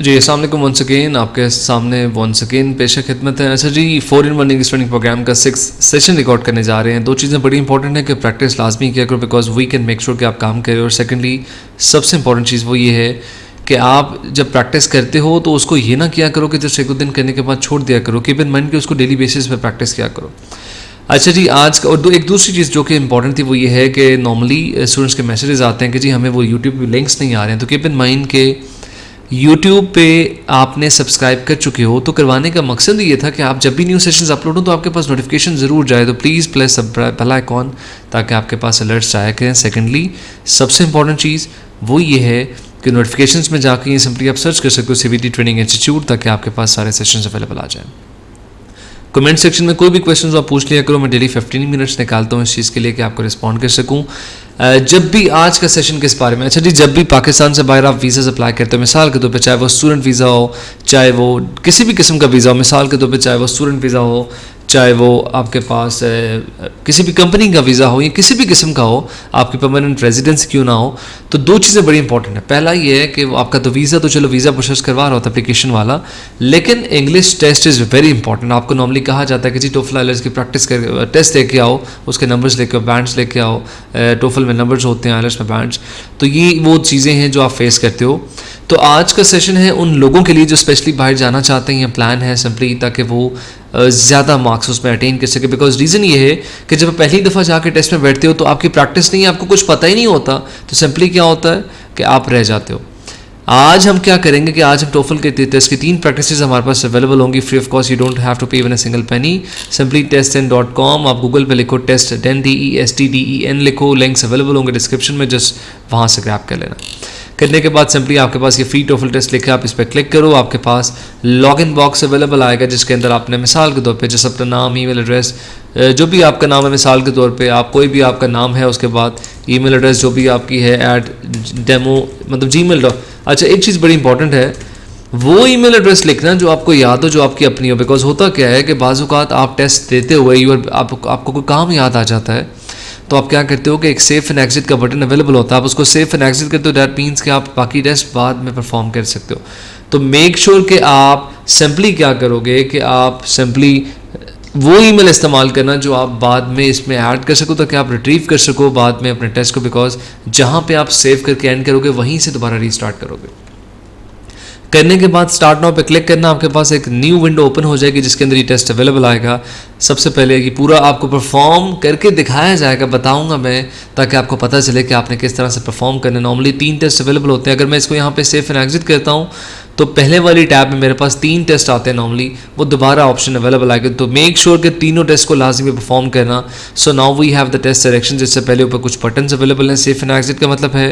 जी, अस्सलाम वालेकुम once again आपके सामने वंस अगेन पेशा खिदमत है। अच्छा जी, 4-in-1 इंग्लिश लर्निंग प्रोग्राम का 6 सेशन रिकॉर्ड करने जा रहे हैं। दो चीज़ें बड़ी इंपॉर्टेंट है कि प्रैक्टिस लाजमी किया करो because we can make sure कि आप काम करें। और सेकेंडली सबसे इंपॉर्टेंट चीज़ वो ये है कि आप जब प्रैक्टिस करते हो तो उसको ये ना किया करो कि जस्ट 1-2 दिन करने के बाद छोड़ दिया करो। कीप इन माइंड कि उसको डेली बेसिस पे प्रैक्टिस किया करो। अच्छा जी, आज का और एक दूसरी चीज़ जो कि इंपॉर्टेंट थी वो ये है कि नॉर्मली स्टूडेंट्स के मैसेजेस आते हैं कि जी हमें वो यूट्यूब पे लिंक्स नहीं आ रहे हैं। तो कीप इन माइंड के YouTube पे आपने सब्सक्राइब कर चुके हो तो करवाने का मकसद ये था कि आप जब भी न्यू सेशंस अपलोड हो तो आपके पास नोटिफिकेशन ज़रूर जाए। तो प्लीज़ प्रेस बेल आइकॉन ताकि आपके पास अलर्ट्स आया करें। सेकेंडली सबसे इंपॉर्टेंट चीज़ वो ये है कि नोटिफिकेशंस में जाकर ये सिंपली आप सर्च कर सकते हो CBT ट्रेनिंग इंस्टीट्यूट ताकि आपके पास सारे सेशंस अवेलेबल आ जाएँ। कमेंट सेक्शन में कोई भी क्वेश्चन आप पूछ लिया करो, मैं डेली 15 मिनट्स निकालता हूँ इस चीज़ के लिए कि आपको रिस्पॉन्ड कर सकूँ। जब भी आज का सेशन किस बारे में, अच्छा जी, जब भी पाकिस्तान से बाहर आप वीज़ा अप्लाई करते हो, मिसाल के तौर पे चाहे वो स्टूडेंट वीज़ा हो, चाहे वो किसी भी किस्म का वीज़ा हो, मिसाल के तौर पे चाहे वो स्टूडेंट वीज़ा हो, चाहे वो आपके पास किसी भी कंपनी का वीज़ा हो या किसी भी किस्म का हो, आपकी परमानेंट रेजिडेंस क्यों ना हो, तो दो चीज़ें बड़ी इंपॉर्टेंट है। पहला ये है कि आपका तो वीज़ा तो चलो वीज़ा प्रोसेस करवा रहा होता है एप्लीकेशन वाला, लेकिन English test is very important. आपको नॉर्मली कहा जाता है कि जी टोफल आइलेट्स की प्रैक्टिस कर टेस्ट लेके आओ, उसके नंबर्स लेके आओ, बैंड्स लेके आओ। टोफल में नंबर्स होते हैं, आइलेट्स में बैंड्स। तो ये वो चीज़ें हैं जो आप फेस करते हो। तो आज का सेशन है उन लोगों के लिए जो स्पेशली बाहर जाना चाहते हैं। प्लान है सिंपली ताकि वो ज़्यादा मार्क्स उसमें अटेन कर सके। बिकॉज रीज़न ये है कि जब पहली दफ़ा जाकर टेस्ट में बैठते हो तो आपकी प्रैक्टिस नहीं है, आपको कुछ पता ही नहीं होता, तो सिंपली क्या होता है कि आप रह जाते हो। आज हम क्या करेंगे कि आज हम टोफल के टेस्ट की 3 प्रैक्टिसेस हमारे पास अवेलेबल होंगी free of cost. You don't have to pay even a single penny. Simply test10.com, आप गूगल पे लिखो test10 TESTDEN लिखो, लिंक्स अवेलेबल होंगे डिस्क्रिप्शन में, जस्ट वहाँ से ग्रैब कर लेना। करने के बाद सिंपली आपके पास ये फ्री टोफल टेस्ट लिखा है, आप इस पर क्लिक करो, आपके पास लॉगिन बॉक्स अवेलेबल आएगा जिसके अंदर आपने मिसाल के तौर पे जैसे अपना नाम, ईमेल एड्रेस, जो भी आपका नाम है, मिसाल के तौर पे आप कोई भी आपका नाम है, उसके बाद ईमेल एड्रेस जो भी आपकी है @demo मतलब gmail. अच्छा, एक चीज़ बड़ी इंपॉर्टेंट है, वो ईमेल एड्रेस लिखना जो आपको याद हो, जो आपकी अपनी हो। बिकॉज होता क्या है कि बाज़ औक़ात आप टेस्ट देते हुए आपको कोई काम याद आ जाता है, तो आप क्या करते हो कि एक सेफ एंड एग्जिट का बटन अवेलेबल होता है, आप उसको सेफ एंड एग्जिट करते हो। दैट मीन्स कि आप बाकी टेस्ट बाद में परफॉर्म कर सकते हो। तो मेक श्योर कि आप सिंपली क्या करोगे कि आप सिंपली वो ईमेल इस्तेमाल करना जो आप बाद में इसमें ऐड कर सको ताकि आप रिट्रीव कर सको बाद में अपने टेस्ट को। बिकॉज जहाँ पे आप सेव करके एंड करोगे वहीं से दोबारा रीस्टार्ट करोगे। करने के बाद स्टार्ट नाउ पे क्लिक करना, आपके पास एक न्यू विंडो ओपन हो जाएगी जिसके अंदर ये टेस्ट अवेलेबल आएगा। सबसे पहले ये पूरा आपको परफॉर्म करके दिखाया जाएगा, बताऊंगा मैं, ताकि आपको पता चले कि आपने किस तरह से परफॉर्म करना। नॉर्मली 3 टेस्ट अवेलेबल होते हैं। अगर मैं इसको यहाँ पे सेफ एंड एग्जिट करता हूँ तो पहले वाली टैब में मेरे पास 3 टेस्ट आते हैं नॉर्मली, वो दोबारा ऑप्शन अवेलेबल आएगा। तो मेक श्योर कि तीनों टेस्ट को लाजमी परफॉर्म करना। So now we have the test direction, जिससे पहले ऊपर कुछ बटन्स अवेलेबल हैं। सेफ एंड एग्जिट का मतलब है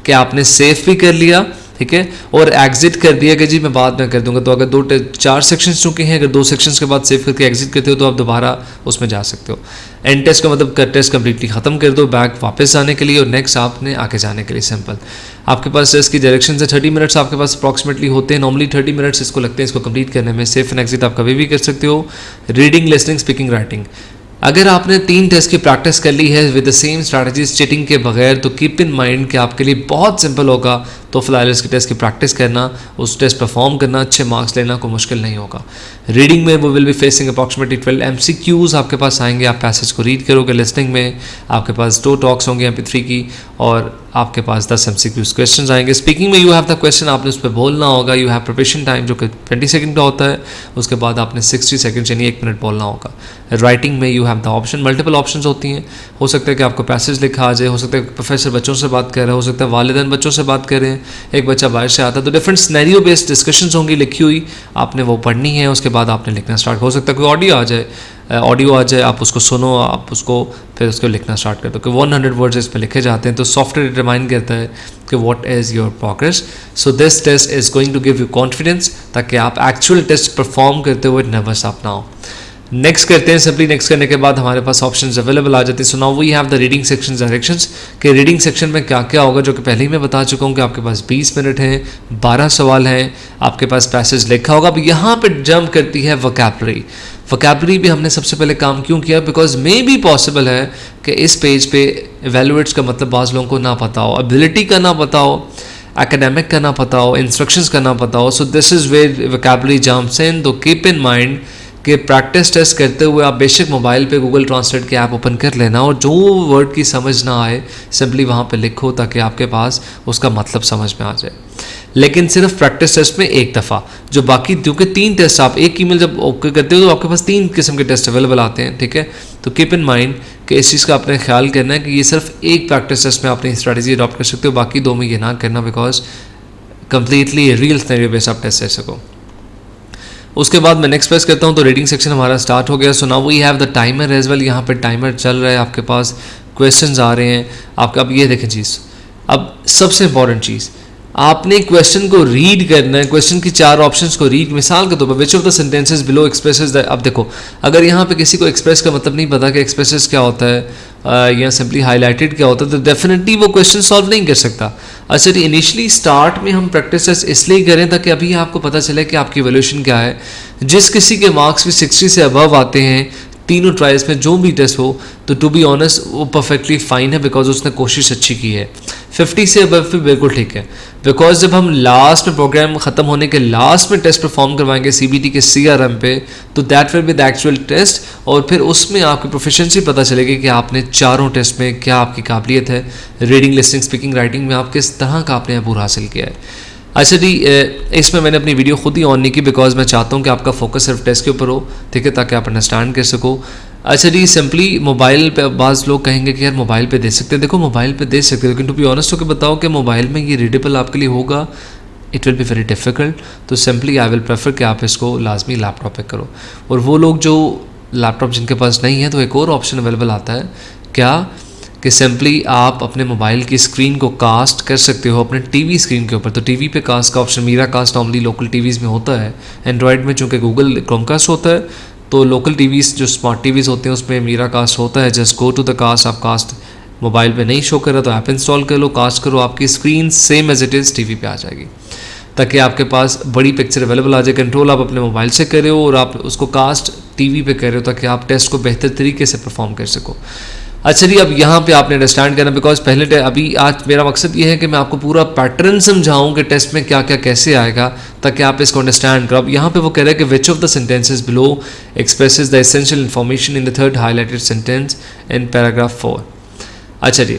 कि आपने सेफ भी कर लिया, ठीक है, और एग्जिट कर दिया कि जी मैं बाद में कर दूंगा। तो अगर 4 सेक्शंस चुके हैं, अगर 2 सेक्शंस के बाद सेव करके एग्जिट करते हो तो आप दोबारा उसमें जा सकते हो। एंड टेस्ट का मतलब टेस्ट कंप्लीटली ख़त्म कर दो, बैक वापस जाने के लिए और नेक्स्ट आपने आगे जाने के लिए। सिंपल आपके पास टेस्ट की डायरेक्शन से 30 मिनट्स आपके पास अप्रॉक्सीमेटली होते हैं। नॉर्मली 30 मिनट्स इसको लगते हैं इसको कंप्लीट करने में। सेफ एंड एग्जिट आप कभी भी कर सकते हो। Reading, listening, speaking, writing. अगर आपने 3 टेस्ट की प्रैक्टिस कर ली है with the same strategies, cheating के बगैर, तो कीप इन माइंड कि आपके लिए बहुत सिंपल होगा टोफल आइलेट्स के टेस्ट की प्रैक्टिस करना, उस टेस्ट परफॉर्म करना, अच्छे मार्क्स लेना कोई मुश्किल नहीं होगा। रीडिंग में वो will be facing approximately 12 MCQs आपके पास आएंगे, आप पैसेज को रीड करोगे। लिसनिंग में आपके पास 2 टॉक्स होंगे MP3 की और आपके पास 10 MCQs क्वेश्चन आएंगे। स्पीकिंग में यू हैव द क्वेश्चन, आपने उस पर बोलना होगा। यू हैव प्रिपरेशन टाइम जो कि 20 सेकंड का होता है, उसके बाद आपने 60 सेकंड यानी 1 मिनट बोलना होगा। राइटिंग में you have the option, multiple option होती हैं। हो सकता है कि आपको पैसेज लिखा आ जाए, हो सकता है प्रोफेसर बच्चों से बात कर रहे हैं, हो सकता है वालिदैन बच्चों से बात कर रहे हैं, एक बच्चा बाहर से आता है। तो डिफरेंट सिनेरियो बेस्ड डिस्कशंस होंगी लिखी हुई, आपने वो पढ़नी है, उसके बाद आपने लिखना स्टार्ट। हो सकता है कोई ऑडियो आ जाए, आप उसको सुनो, आप उसको फिर उसको लिखना स्टार्ट कर दो। कि 100 वर्ड्स इस पर लिखे जाते हैं, तो सॉफ्टवेयर रिमाइंड करता है कि what is your progress. So this test is going to give you confidence ताकि आप एक्चुअल टेस्ट परफॉर्म करते हुए नर्वस आप ना हो। नेक्स्ट करते हैं। सिंपली नेक्स्ट करने के बाद हमारे पास ऑप्शंस अवेलेबल आ जाते हैं। So now we have the reading section directions कि रीडिंग सेक्शन में क्या क्या होगा, जो कि पहले ही मैं बता चुका हूँ कि आपके पास 20 मिनट हैं, 12 सवाल हैं, आपके पास पैसेज लिखा होगा। अब यहाँ पे जंप करती है वोकैबुलरी। वोकैबुलरी भी हमने सबसे पहले काम क्यों किया, बिकॉज मे बी पॉसिबल है कि इस पेज पे एवेलुएट्स का मतलब बाज़ लोगों को ना पता हो, एबिलिटी का ना पता हो, एकेडमिक करना पता हो, इंस्ट्रक्शंस करना पता हो. So this is where vocabulary jumps in. तो कीप इन माइंड कि प्रैक्टिस टेस्ट करते हुए आप बेशक मोबाइल पे गूगल ट्रांसलेट के ऐप ओपन कर लेना और जो वर्ड की समझ ना आए सिंपली वहाँ पे लिखो ताकि आपके पास उसका मतलब समझ में आ जाए. लेकिन सिर्फ प्रैक्टिस टेस्ट में एक दफ़ा, जो बाकी क्योंकि 3 टेस्ट आप एक ईमेल जब ओके करते हो तो आपके पास 3 किस्म के टेस्ट अवेलेबल आते हैं. ठीक है, तो कीप इन माइंड कि इस चीज़ का आपने ख्याल करना है कि ये सिर्फ एक प्रैक्टिस टेस्ट में अपनी स्ट्रैटेजी अडॉप्ट कर सकते हो, बाकी 2 में ये ना करना, because completely real scenario based आप टेस्ट दे सको. उसके बाद मैं नेक्स्ट प्रेस करता हूँ तो रीडिंग सेक्शन हमारा स्टार्ट हो गया. So now we have the timer as well. यहाँ पे टाइमर चल रहा है, आपके पास क्वेश्चंस आ रहे हैं आपका. अब ये देखें चीज़, अब सबसे इंपॉर्टेंट चीज़, आपने क्वेश्चन को रीड करना है. क्वेश्चन की 4 ऑप्शंस को रीड, मिसाल के तौर पर विच of the sentences below expresses the. अब देखो, अगर यहाँ पे किसी को एक्सप्रेस का मतलब नहीं पता कि एक्सप्रेसेस क्या होता है या सिंपली हाईलाइटेड क्या होता है, तो डेफिनेटली वो क्वेश्चन सॉल्व नहीं कर सकता. अच्छा जी, इनिशियली स्टार्ट में हम प्रैक्टिस इसलिए करें ताकि अभी आपको पता चले कि आपकी वैल्यूएशन क्या है. जिस किसी के मार्क्स भी 60 से अबव आते हैं तीनों ट्रायल्स में जो भी टेस्ट हो, तो टू बी ऑनेस्ट वो परफेक्टली फाइन है बिकॉज उसने कोशिश अच्छी की है. 50 से अबव भी बिल्कुल ठीक है, बिकॉज जब हम लास्ट में प्रोग्राम ख़त्म होने के लास्ट में टेस्ट परफॉर्म करवाएंगे CBT के CRM पे, तो that will be the actual test. और फिर उसमें आपकी प्रोफिशिएंसी पता चलेगी कि आपने चारों टेस्ट में क्या आपकी काबिलियत है. रीडिंग, लिसनिंग, स्पीकिंग, राइटिंग में आप किस तरह का आपने अबूर हासिल किया है. अच्छा जी, इसमें मैंने अपनी वीडियो खुद ही ऑन नहीं की बिकॉज मैं चाहता हूँ कि आपका फोकस सिर्फ टेस्ट के ऊपर हो. ठीक है, ताकि आप अंडरस्टैंड कर सको. अच्छा जी, सिंपली मोबाइल पे बाज़ लोग कहेंगे कि यार मोबाइल पे दे सकते हैं. देखो मोबाइल पे दे सकते हैं, लेकिन टू बी ऑनेस्ट होकर बताओ कि मोबाइल में ये रीडेबल आपके लिए होगा, it will be very difficult. तो सिंपली आई विल प्रेफर कि आप इसको लाजमी लैपटॉप पे करो. और वो लोग जो लैपटॉप जिनके पास नहीं है, तो एक और ऑप्शन अवेलेबल आता है क्या कि सिंपली आप अपने मोबाइल की स्क्रीन को कास्ट कर सकते हो अपने टीवी स्क्रीन के ऊपर. तो टीवी पे कास्ट का option, miracast normally local TVs में होता है. एंड्रॉयड में चूँकि गूगल क्रोमकास्ट होता है, तो लोकल टीवीज़ जो स्मार्ट टीवीज़ होते हैं उसमें मीरा कास्ट होता है. Just go to the cast. आप कास्ट मोबाइल पे नहीं शो कर रहा तो ऐप इंस्टॉल कर लो, कास्ट करो, आपकी screen same as it is TV पे आ जाएगी, ताकि आपके पास बड़ी पिक्चर अवेलेबल आ जाए. कंट्रोल आप अपने मोबाइल से कर रहे हो और आप उसको कास्ट टीवी पे कर रहे हो ताकि आप टेस्ट को बेहतर तरीके से परफॉर्म कर सको. अच्छा जी, अब यहाँ पे आपने अंडरस्टैंड करना, बिकॉज पहले अभी आज मेरा मकसद ये है कि मैं आपको पूरा पैटर्न समझाऊँ कि टेस्ट में क्या क्या कैसे आएगा, ताकि आप इसको अंडरस्टैंड करो. अब यहाँ पे वो कह रहे हैं कि विच of the sentences below expresses the essential information in the third highlighted sentence in paragraph 4. अच्छा जी,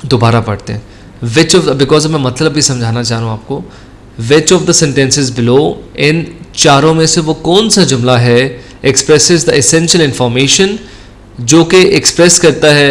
दोबारा पढ़ते हैं. विच ऑफ, बिकॉज मैं मतलब भी समझाना चाह रहा हूँ आपको. Which of the sentences below, इन चारों में से वो कौन सा जुमला है एक्सप्रेसेस द एसेंशियल इन्फॉर्मेशन, जो कि एक्सप्रेस करता है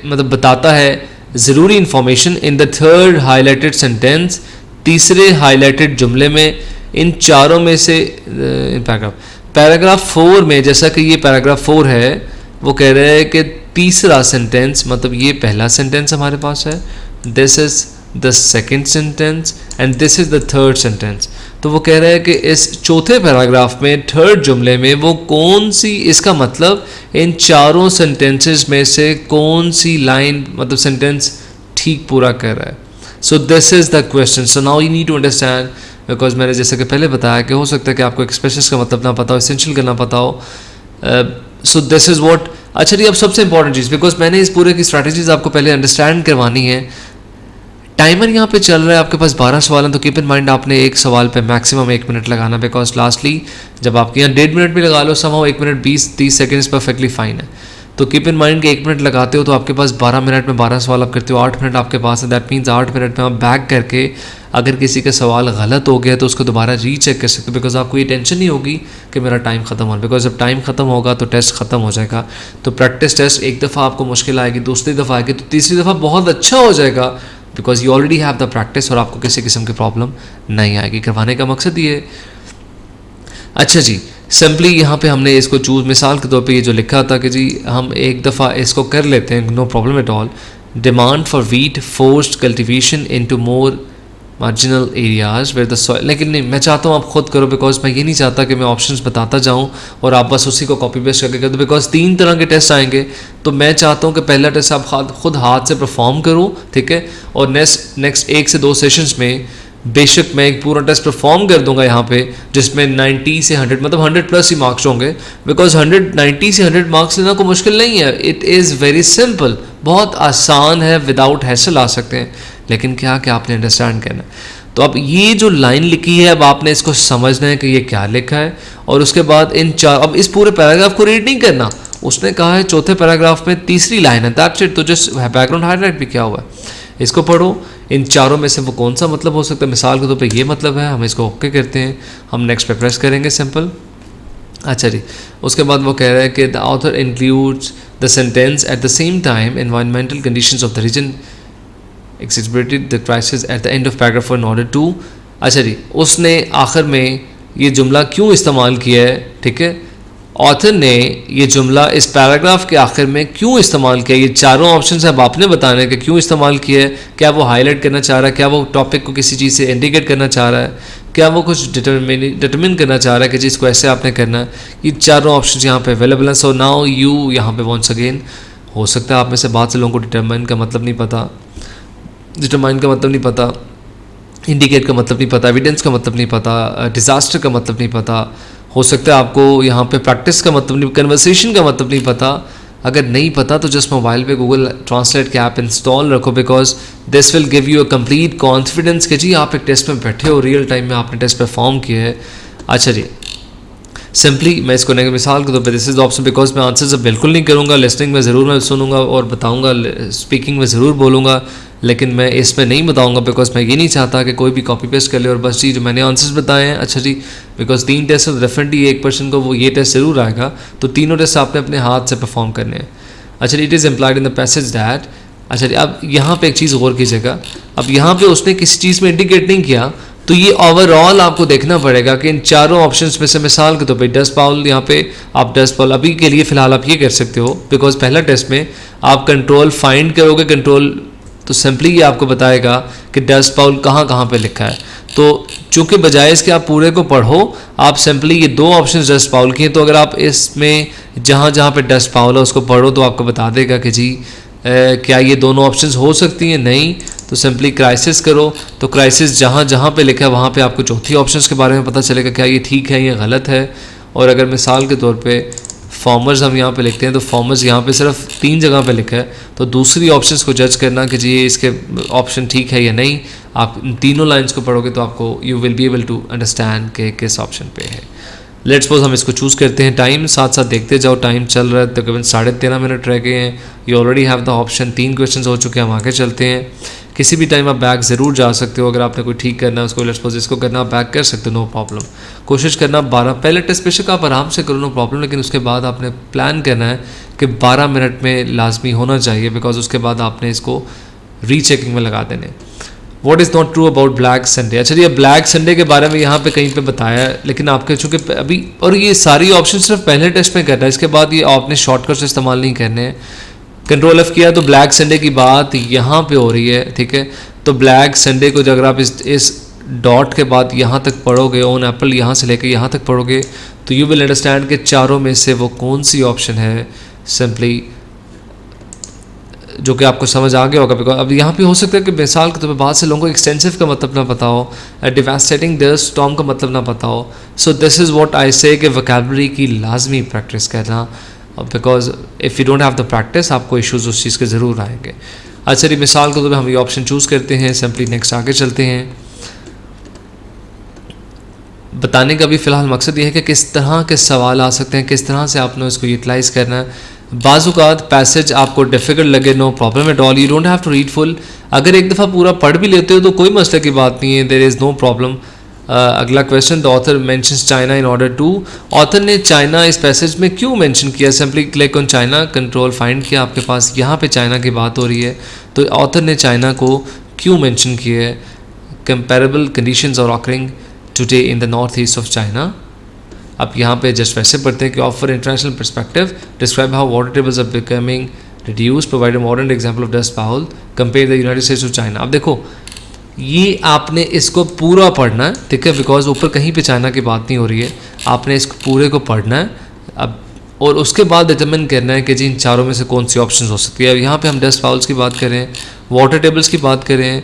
मतलब बताता है ज़रूरी information in the third highlighted sentence, तीसरे हाईलाइटेड जुमले में. इन चारों में से पैराग्राफ 4 में, जैसा कि ये पैराग्राफ 4 है, वो कह रहे हैं कि तीसरा सेंटेंस, मतलब ये पहला सेंटेंस हमारे पास है, this is the second sentence and this is the third sentence. तो वो कह रहे हैं कि इस चौथे पैराग्राफ में थर्ड जुमले में वो कौन सी, इसका मतलब इन चारों सेंटेंसेस में से कौन सी लाइन मतलब सेंटेंस ठीक पूरा कर रहा है. So this is the question. So now you need to understand, because मैंने जैसे कि पहले बताया कि हो सकता है कि आपको एक्सप्रेशंस का मतलब ना पता हो, एसेंशियल का ना पता हो. So this is what. अच्छा जी, अब सबसे इंपॉर्टेंट चीज़, बिकॉज मैंने इस पूरे की स्ट्रैटेजीज आपको पहले अंडरस्टैंड करवानी है. टाइमर यहाँ पे चल रहा है, आपके पास 12 सवाल हैं, तो कीप इन माइंड आपने एक सवाल पे मैक्सिमम 1 मिनट लगाना, बिकॉज लास्टली जब आपके यहाँ 1.5 मिनट भी लगा लो, समाओ 1 मिनट 20-30 सेकेंड्स परफेक्टली फाइन है. तो कीप इन माइंड कि 1 मिनट लगाते हो तो आपके पास 12 मिनट में 12 सवाल आप करते हो, 8 मिनट आपके पास है. दैट मीन्स 8 मिनट में आप बैक करके अगर किसी का सवाल गलत हो गया तो उसको दोबारा रीचेक कर सकते हो, बिकॉज आपको ये टेंशन नहीं होगी कि मेरा टाइम ख़त्म हो, बिकॉज जब टाइम ख़त्म होगा तो टेस्ट ख़त्म हो जाएगा. तो प्रैक्टिस टेस्ट एक दफ़ा आपको मुश्किल आएगी, दूसरी दफ़ा आएगी, तो तीसरी दफ़ा बहुत अच्छा हो जाएगा, because you already have the practice और आपको किसी किस्म की प्रॉब्लम नहीं आएगी. करवाने का मकसद ये है. अच्छा जी, सिंपली यहाँ पे हमने इसको चूज़, मिसाल के तौर पे ये जो लिखा था कि जी हम एक दफ़ा इसको कर लेते हैं, no problem at all. Demand for wheat forced cultivation into more marginal areas where the soil. लेकिन नहीं, मैं चाहता हूँ आप खुद करो, बिकॉज मैं ये नहीं चाहता कि मैं ऑप्शंस बताता जाऊँ और आप बस उसी को कॉपी पेस्ट करके कर दो, बिकॉज 3 तरह के टेस्ट आएंगे. तो मैं चाहता हूँ कि पहला टेस्ट आप खुद हाथ से परफॉर्म करो, ठीक है, और नेक्स्ट 1 से 2 सेशंस में बेशक मैं एक पूरा टेस्ट परफॉर्म कर दूंगा यहाँ पे, जिसमें 90 से 100 मतलब 100 प्लस ही मार्क्स होंगे, बिकॉज 90 से 100 मार्क्स लेना कोई मुश्किल नहीं है. इट इज़ वेरी सिंपल, बहुत आसान है, विदाउट हैसल आ सकते हैं. लेकिन क्या कि आपने अंडरस्टैंड करना है। तो अब ये जो लाइन लिखी है, अब आपने इसको समझना है कि ये क्या लिखा है, और उसके बाद इन चार, अब इस पूरे पैराग्राफ को रीड नहीं करना, उसने कहा है चौथे पैराग्राफ में तीसरी लाइन है, दैट्स इट। तो जस्ट बैकग्राउंड हाईलाइट भी क्या हुआ है, इसको पढ़ो। इन चारों में से वो कौन सा मतलब हो सकता है, मिसाल के तौर पे ये मतलब है, हम इसको ओके करते हैं, हम नेक्स्ट पे प्रेस करेंगे, सिंपल। अच्छा जी, उसके बाद वो कह रहा है कि the author includes the sentence at the same time environmental conditions of the region exhibited the crisis at the end of paragraph in order to. अच्छा जी, उसने आखिर में ये जुमला क्यों इस्तेमाल किया है, ठीक है, ऑथर ने ये जुमला इस पैराग्राफ के आखिर में क्यों इस्तेमाल किया, ये चारों ऑप्शन अब आपने बताना है कि क्यों इस्तेमाल किया है। क्या वो हाईलाइट करना चाह रहा है, क्या वो टॉपिक को किसी चीज़ से इंडिकेट करना चाह रहा है, क्या वो कुछ डिटरमिन करना चाह रहा है कि जिसको ऐसे आपने करना है। ये चारों ऑप्शन यहाँ पे अवेलेबल हैं। सो नाउ यू यहाँ पे वंस अगेन, हो सकता है आप में से बहुत से लोगों को डिटरमाइन का मतलब नहीं पता, डिटरमाइन का मतलब नहीं पता, इंडिकेट का मतलब नहीं पता, एविडेंस का मतलब नहीं पता, डिज़ास्टर का मतलब नहीं पता, हो सकता है आपको यहाँ पे प्रैक्टिस का मतलब नहीं, कन्वर्सेशन का मतलब नहीं पता। अगर नहीं पता तो जस्ट मोबाइल पे गूगल ट्रांसलेट के ऐप इंस्टॉल रखो, because this will give you a complete confidence कि जी आप एक टेस्ट में बैठे हो, रियल टाइम में आपने टेस्ट परफॉर्म किया है। अच्छा जी, सिंपली मैं इसको नहीं, मिसाल के तौर पे दिस इज ऑप्शन, बिकॉज मैं आंसर सब बिल्कुल नहीं करूँगा, लिसनिंग में ज़रूर मैं सुनूंगा और बताऊँगा, स्पीकिंग में ज़रूर बोलूँगा, लेकिन मैं इसमें नहीं बताऊंगा बिकॉज मैं ये नहीं चाहता कि कोई भी कॉपी पेस्ट कर ले और बस जी जो मैंने आंसर्स बताए हैं। अच्छा जी, बिकॉज 3 टेस्ट है, डेफिनेटली एक पर्सन को वो ये टेस्ट ज़रूर आएगा, तो तीनों टेस्ट आपने अपने हाथ से परफॉर्म करने हैं। अच्छा जी, it is employed in the passage that, अच्छा जी, अब यहाँ पे एक चीज़ गौर कीजिएगा, अब यहाँ पे उसने किसी चीज़ में इंडिकेट नहीं किया, तो ये ओवरऑल आपको देखना पड़ेगा कि इन चारों ऑप्शंस में से मिसाल के तौर पे डस्ट बाउल, यहाँ पे आप डस्ट बाउल अभी के लिए फ़िलहाल आप ये कर सकते हो, बिकॉज पहला टेस्ट में आप कंट्रोल फाइंड करोगे, कंट्रोल तो सिंपली ये आपको बताएगा कि डस्ट बाउल कहाँ कहाँ पे लिखा है। तो चूंकि बजाय इसके आप पूरे को पढ़ो, आप सिंपली ये 2 ऑप्शन डस्ट बाउल की हैं, तो अगर आप इसमें जहाँ जहाँ पे डस्ट बाउल है उसको पढ़ो तो आपको बता देगा कि जी क्या ये दोनों ऑप्शंस हो सकती हैं, नहीं तो सिंपली क्राइसिस करो, तो क्राइसिस जहाँ जहाँ पे लिखा है वहाँ पे आपको चौथी ऑप्शंस के बारे में पता चलेगा क्या ये ठीक है या गलत है। और अगर मिसाल के तौर पे फॉर्मर्स हम यहाँ पे लिखते हैं, तो फॉर्मर्स यहाँ पे सिर्फ 3 जगह पे लिखा है, तो दूसरी ऑप्शंस को जज करना कि जी इसके ऑप्शन ठीक है या नहीं, आप इन तीनों लाइंस को पढ़ोगे तो आपको you will be able to understand कि किस ऑप्शन पे है। लेट्स सपोज हम इसको चूज़ करते हैं, टाइम साथ साथ देखते जाओ, टाइम चल रहा है, तकरीबन 13.5 मिनट रह गए हैं, you already have the option, 3 question हो चुके हैं, हम आगे चलते हैं। किसी भी टाइम आप बैक ज़रूर जा सकते हो, अगर आपने कोई ठीक करना है उसको, लेट्स सपोज इसको करना, आप बैक कर सकते हो, नो प्रॉब्लम। कोशिश करना 12, पहले टेस्ट बेशक आप आराम से करो, नो प्रॉब्लम, लेकिन उसके बाद आपने प्लान करना है कि 12 मिनट में लाजमी होना चाहिए, बिकॉज उसके बाद आपने इसको रीचेकिंग में लगा देने। What is not true about black Sunday, अच्छा ये ब्लैक संडे के बारे में यहाँ पे कहीं पे बताया है, लेकिन आपके चूँकि अभी, और ये सारी ऑप्शन सिर्फ पहले टेस्ट में करना है, इसके बाद ये आपने शॉर्टकट्स इस्तेमाल नहीं करने हैं। कंट्रोल एफ किया तो ब्लैक संडे की बात यहाँ पे हो रही है, ठीक है, तो ब्लैक संडे को अगर आप इस डॉट के बाद यहाँ तक पढ़ोगे, ऑन एप्पल यहाँ से लेकर यहाँ तक पढ़ोगे, तो यू विल अंडरस्टैंड कि चारों में से वो कौन सी ऑप्शन है, सिंपली जो कि आपको समझ आ गया होगा। बिकॉज अब यहाँ पे हो सकता है कि मिसाल के तौर पर बहुत से लोगों को एक्सटेंसिव का मतलब ना पता हो, डिवास्टेटिंग द स्टॉर्म का मतलब ना पता हो। So this is what I से कि वोकैबुलरी की लाजमी प्रैक्टिस करना, because if you don't have the practice आपको इश्यूज उस चीज़ के ज़रूर आएंगे। अच्छा जी, मिसाल के तौर पर हम ये ऑप्शन चूज़ करते हैं, सिंपली नेक्स्ट आगे चलते हैं। बताने का भी फ़िलहाल मकसद ये है कि किस तरह के सवाल आ सकते हैं, किस तरह से आपने उसको यूटिलाइज़ करना है। बाज़-औक़ात पैसेज आपको डिफ़िकल्ट लगे, no problem at all, you don't have to read full. अगर एक दफ़ा पूरा पढ़ भी लेते हो तो कोई मसले की बात नहीं है, देयर इज़ नो प्रॉब्लम। अगला question, the author mentions China in order to, author ने चाइना इस पैसेज में क्यों मेंशन किया, simply click on China, control find किया, आपके पास यहाँ पे चाइना की बात हो रही है, तो ऑथर ने चाइना को क्यों मेंशन किया है। Comparable conditions are occurring today in the north east of China. अब यहाँ पे जस्ट वैसे पढ़ते हैं कि offer international perspective, describe how water tables are becoming reduce, provide a modern example of dust bowl, compare the United States to China. अब देखो ये आपने इसको पूरा पढ़ना है, ठीक है, बिकॉज ऊपर कहीं पे चाइना की बात नहीं हो रही है, आपने इसको पूरे को पढ़ना है अब, और उसके बाद डिटरमिन करना है कि जी इन चारों में से कौन सी ऑप्शन हो सकती है। अब यहाँ पे हम डस्ट बाउल्स की बात करें, वाटर टेबल्स की बात करें,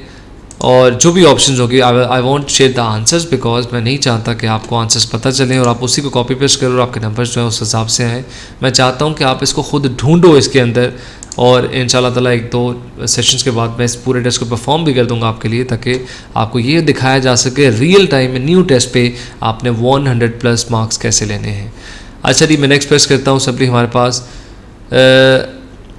और जो भी ऑप्शन होगी, I want share the answers, because मैं नहीं चाहता कि आपको आंसर्स पता चलें और आप उसी को कॉपी पेस्ट करो और आपके नंबर्स जो है उस हिसाब से आए। मैं चाहता हूँ कि आप इसको खुद ढूंढो इसके अंदर, और इंशाल्लाह ताला 1-2 सेशंस के बाद मैं इस पूरे टेस्ट को परफॉर्म भी कर दूंगा आपके लिए, ताकि आपको ये दिखाया जा सके रियल टाइम में न्यू टेस्ट पे आपने 100+ मार्क्स कैसे लेने हैं। अच्छा जी, मैं नेक्स्ट प्रेस करता हूँ। सिंपली हमारे पास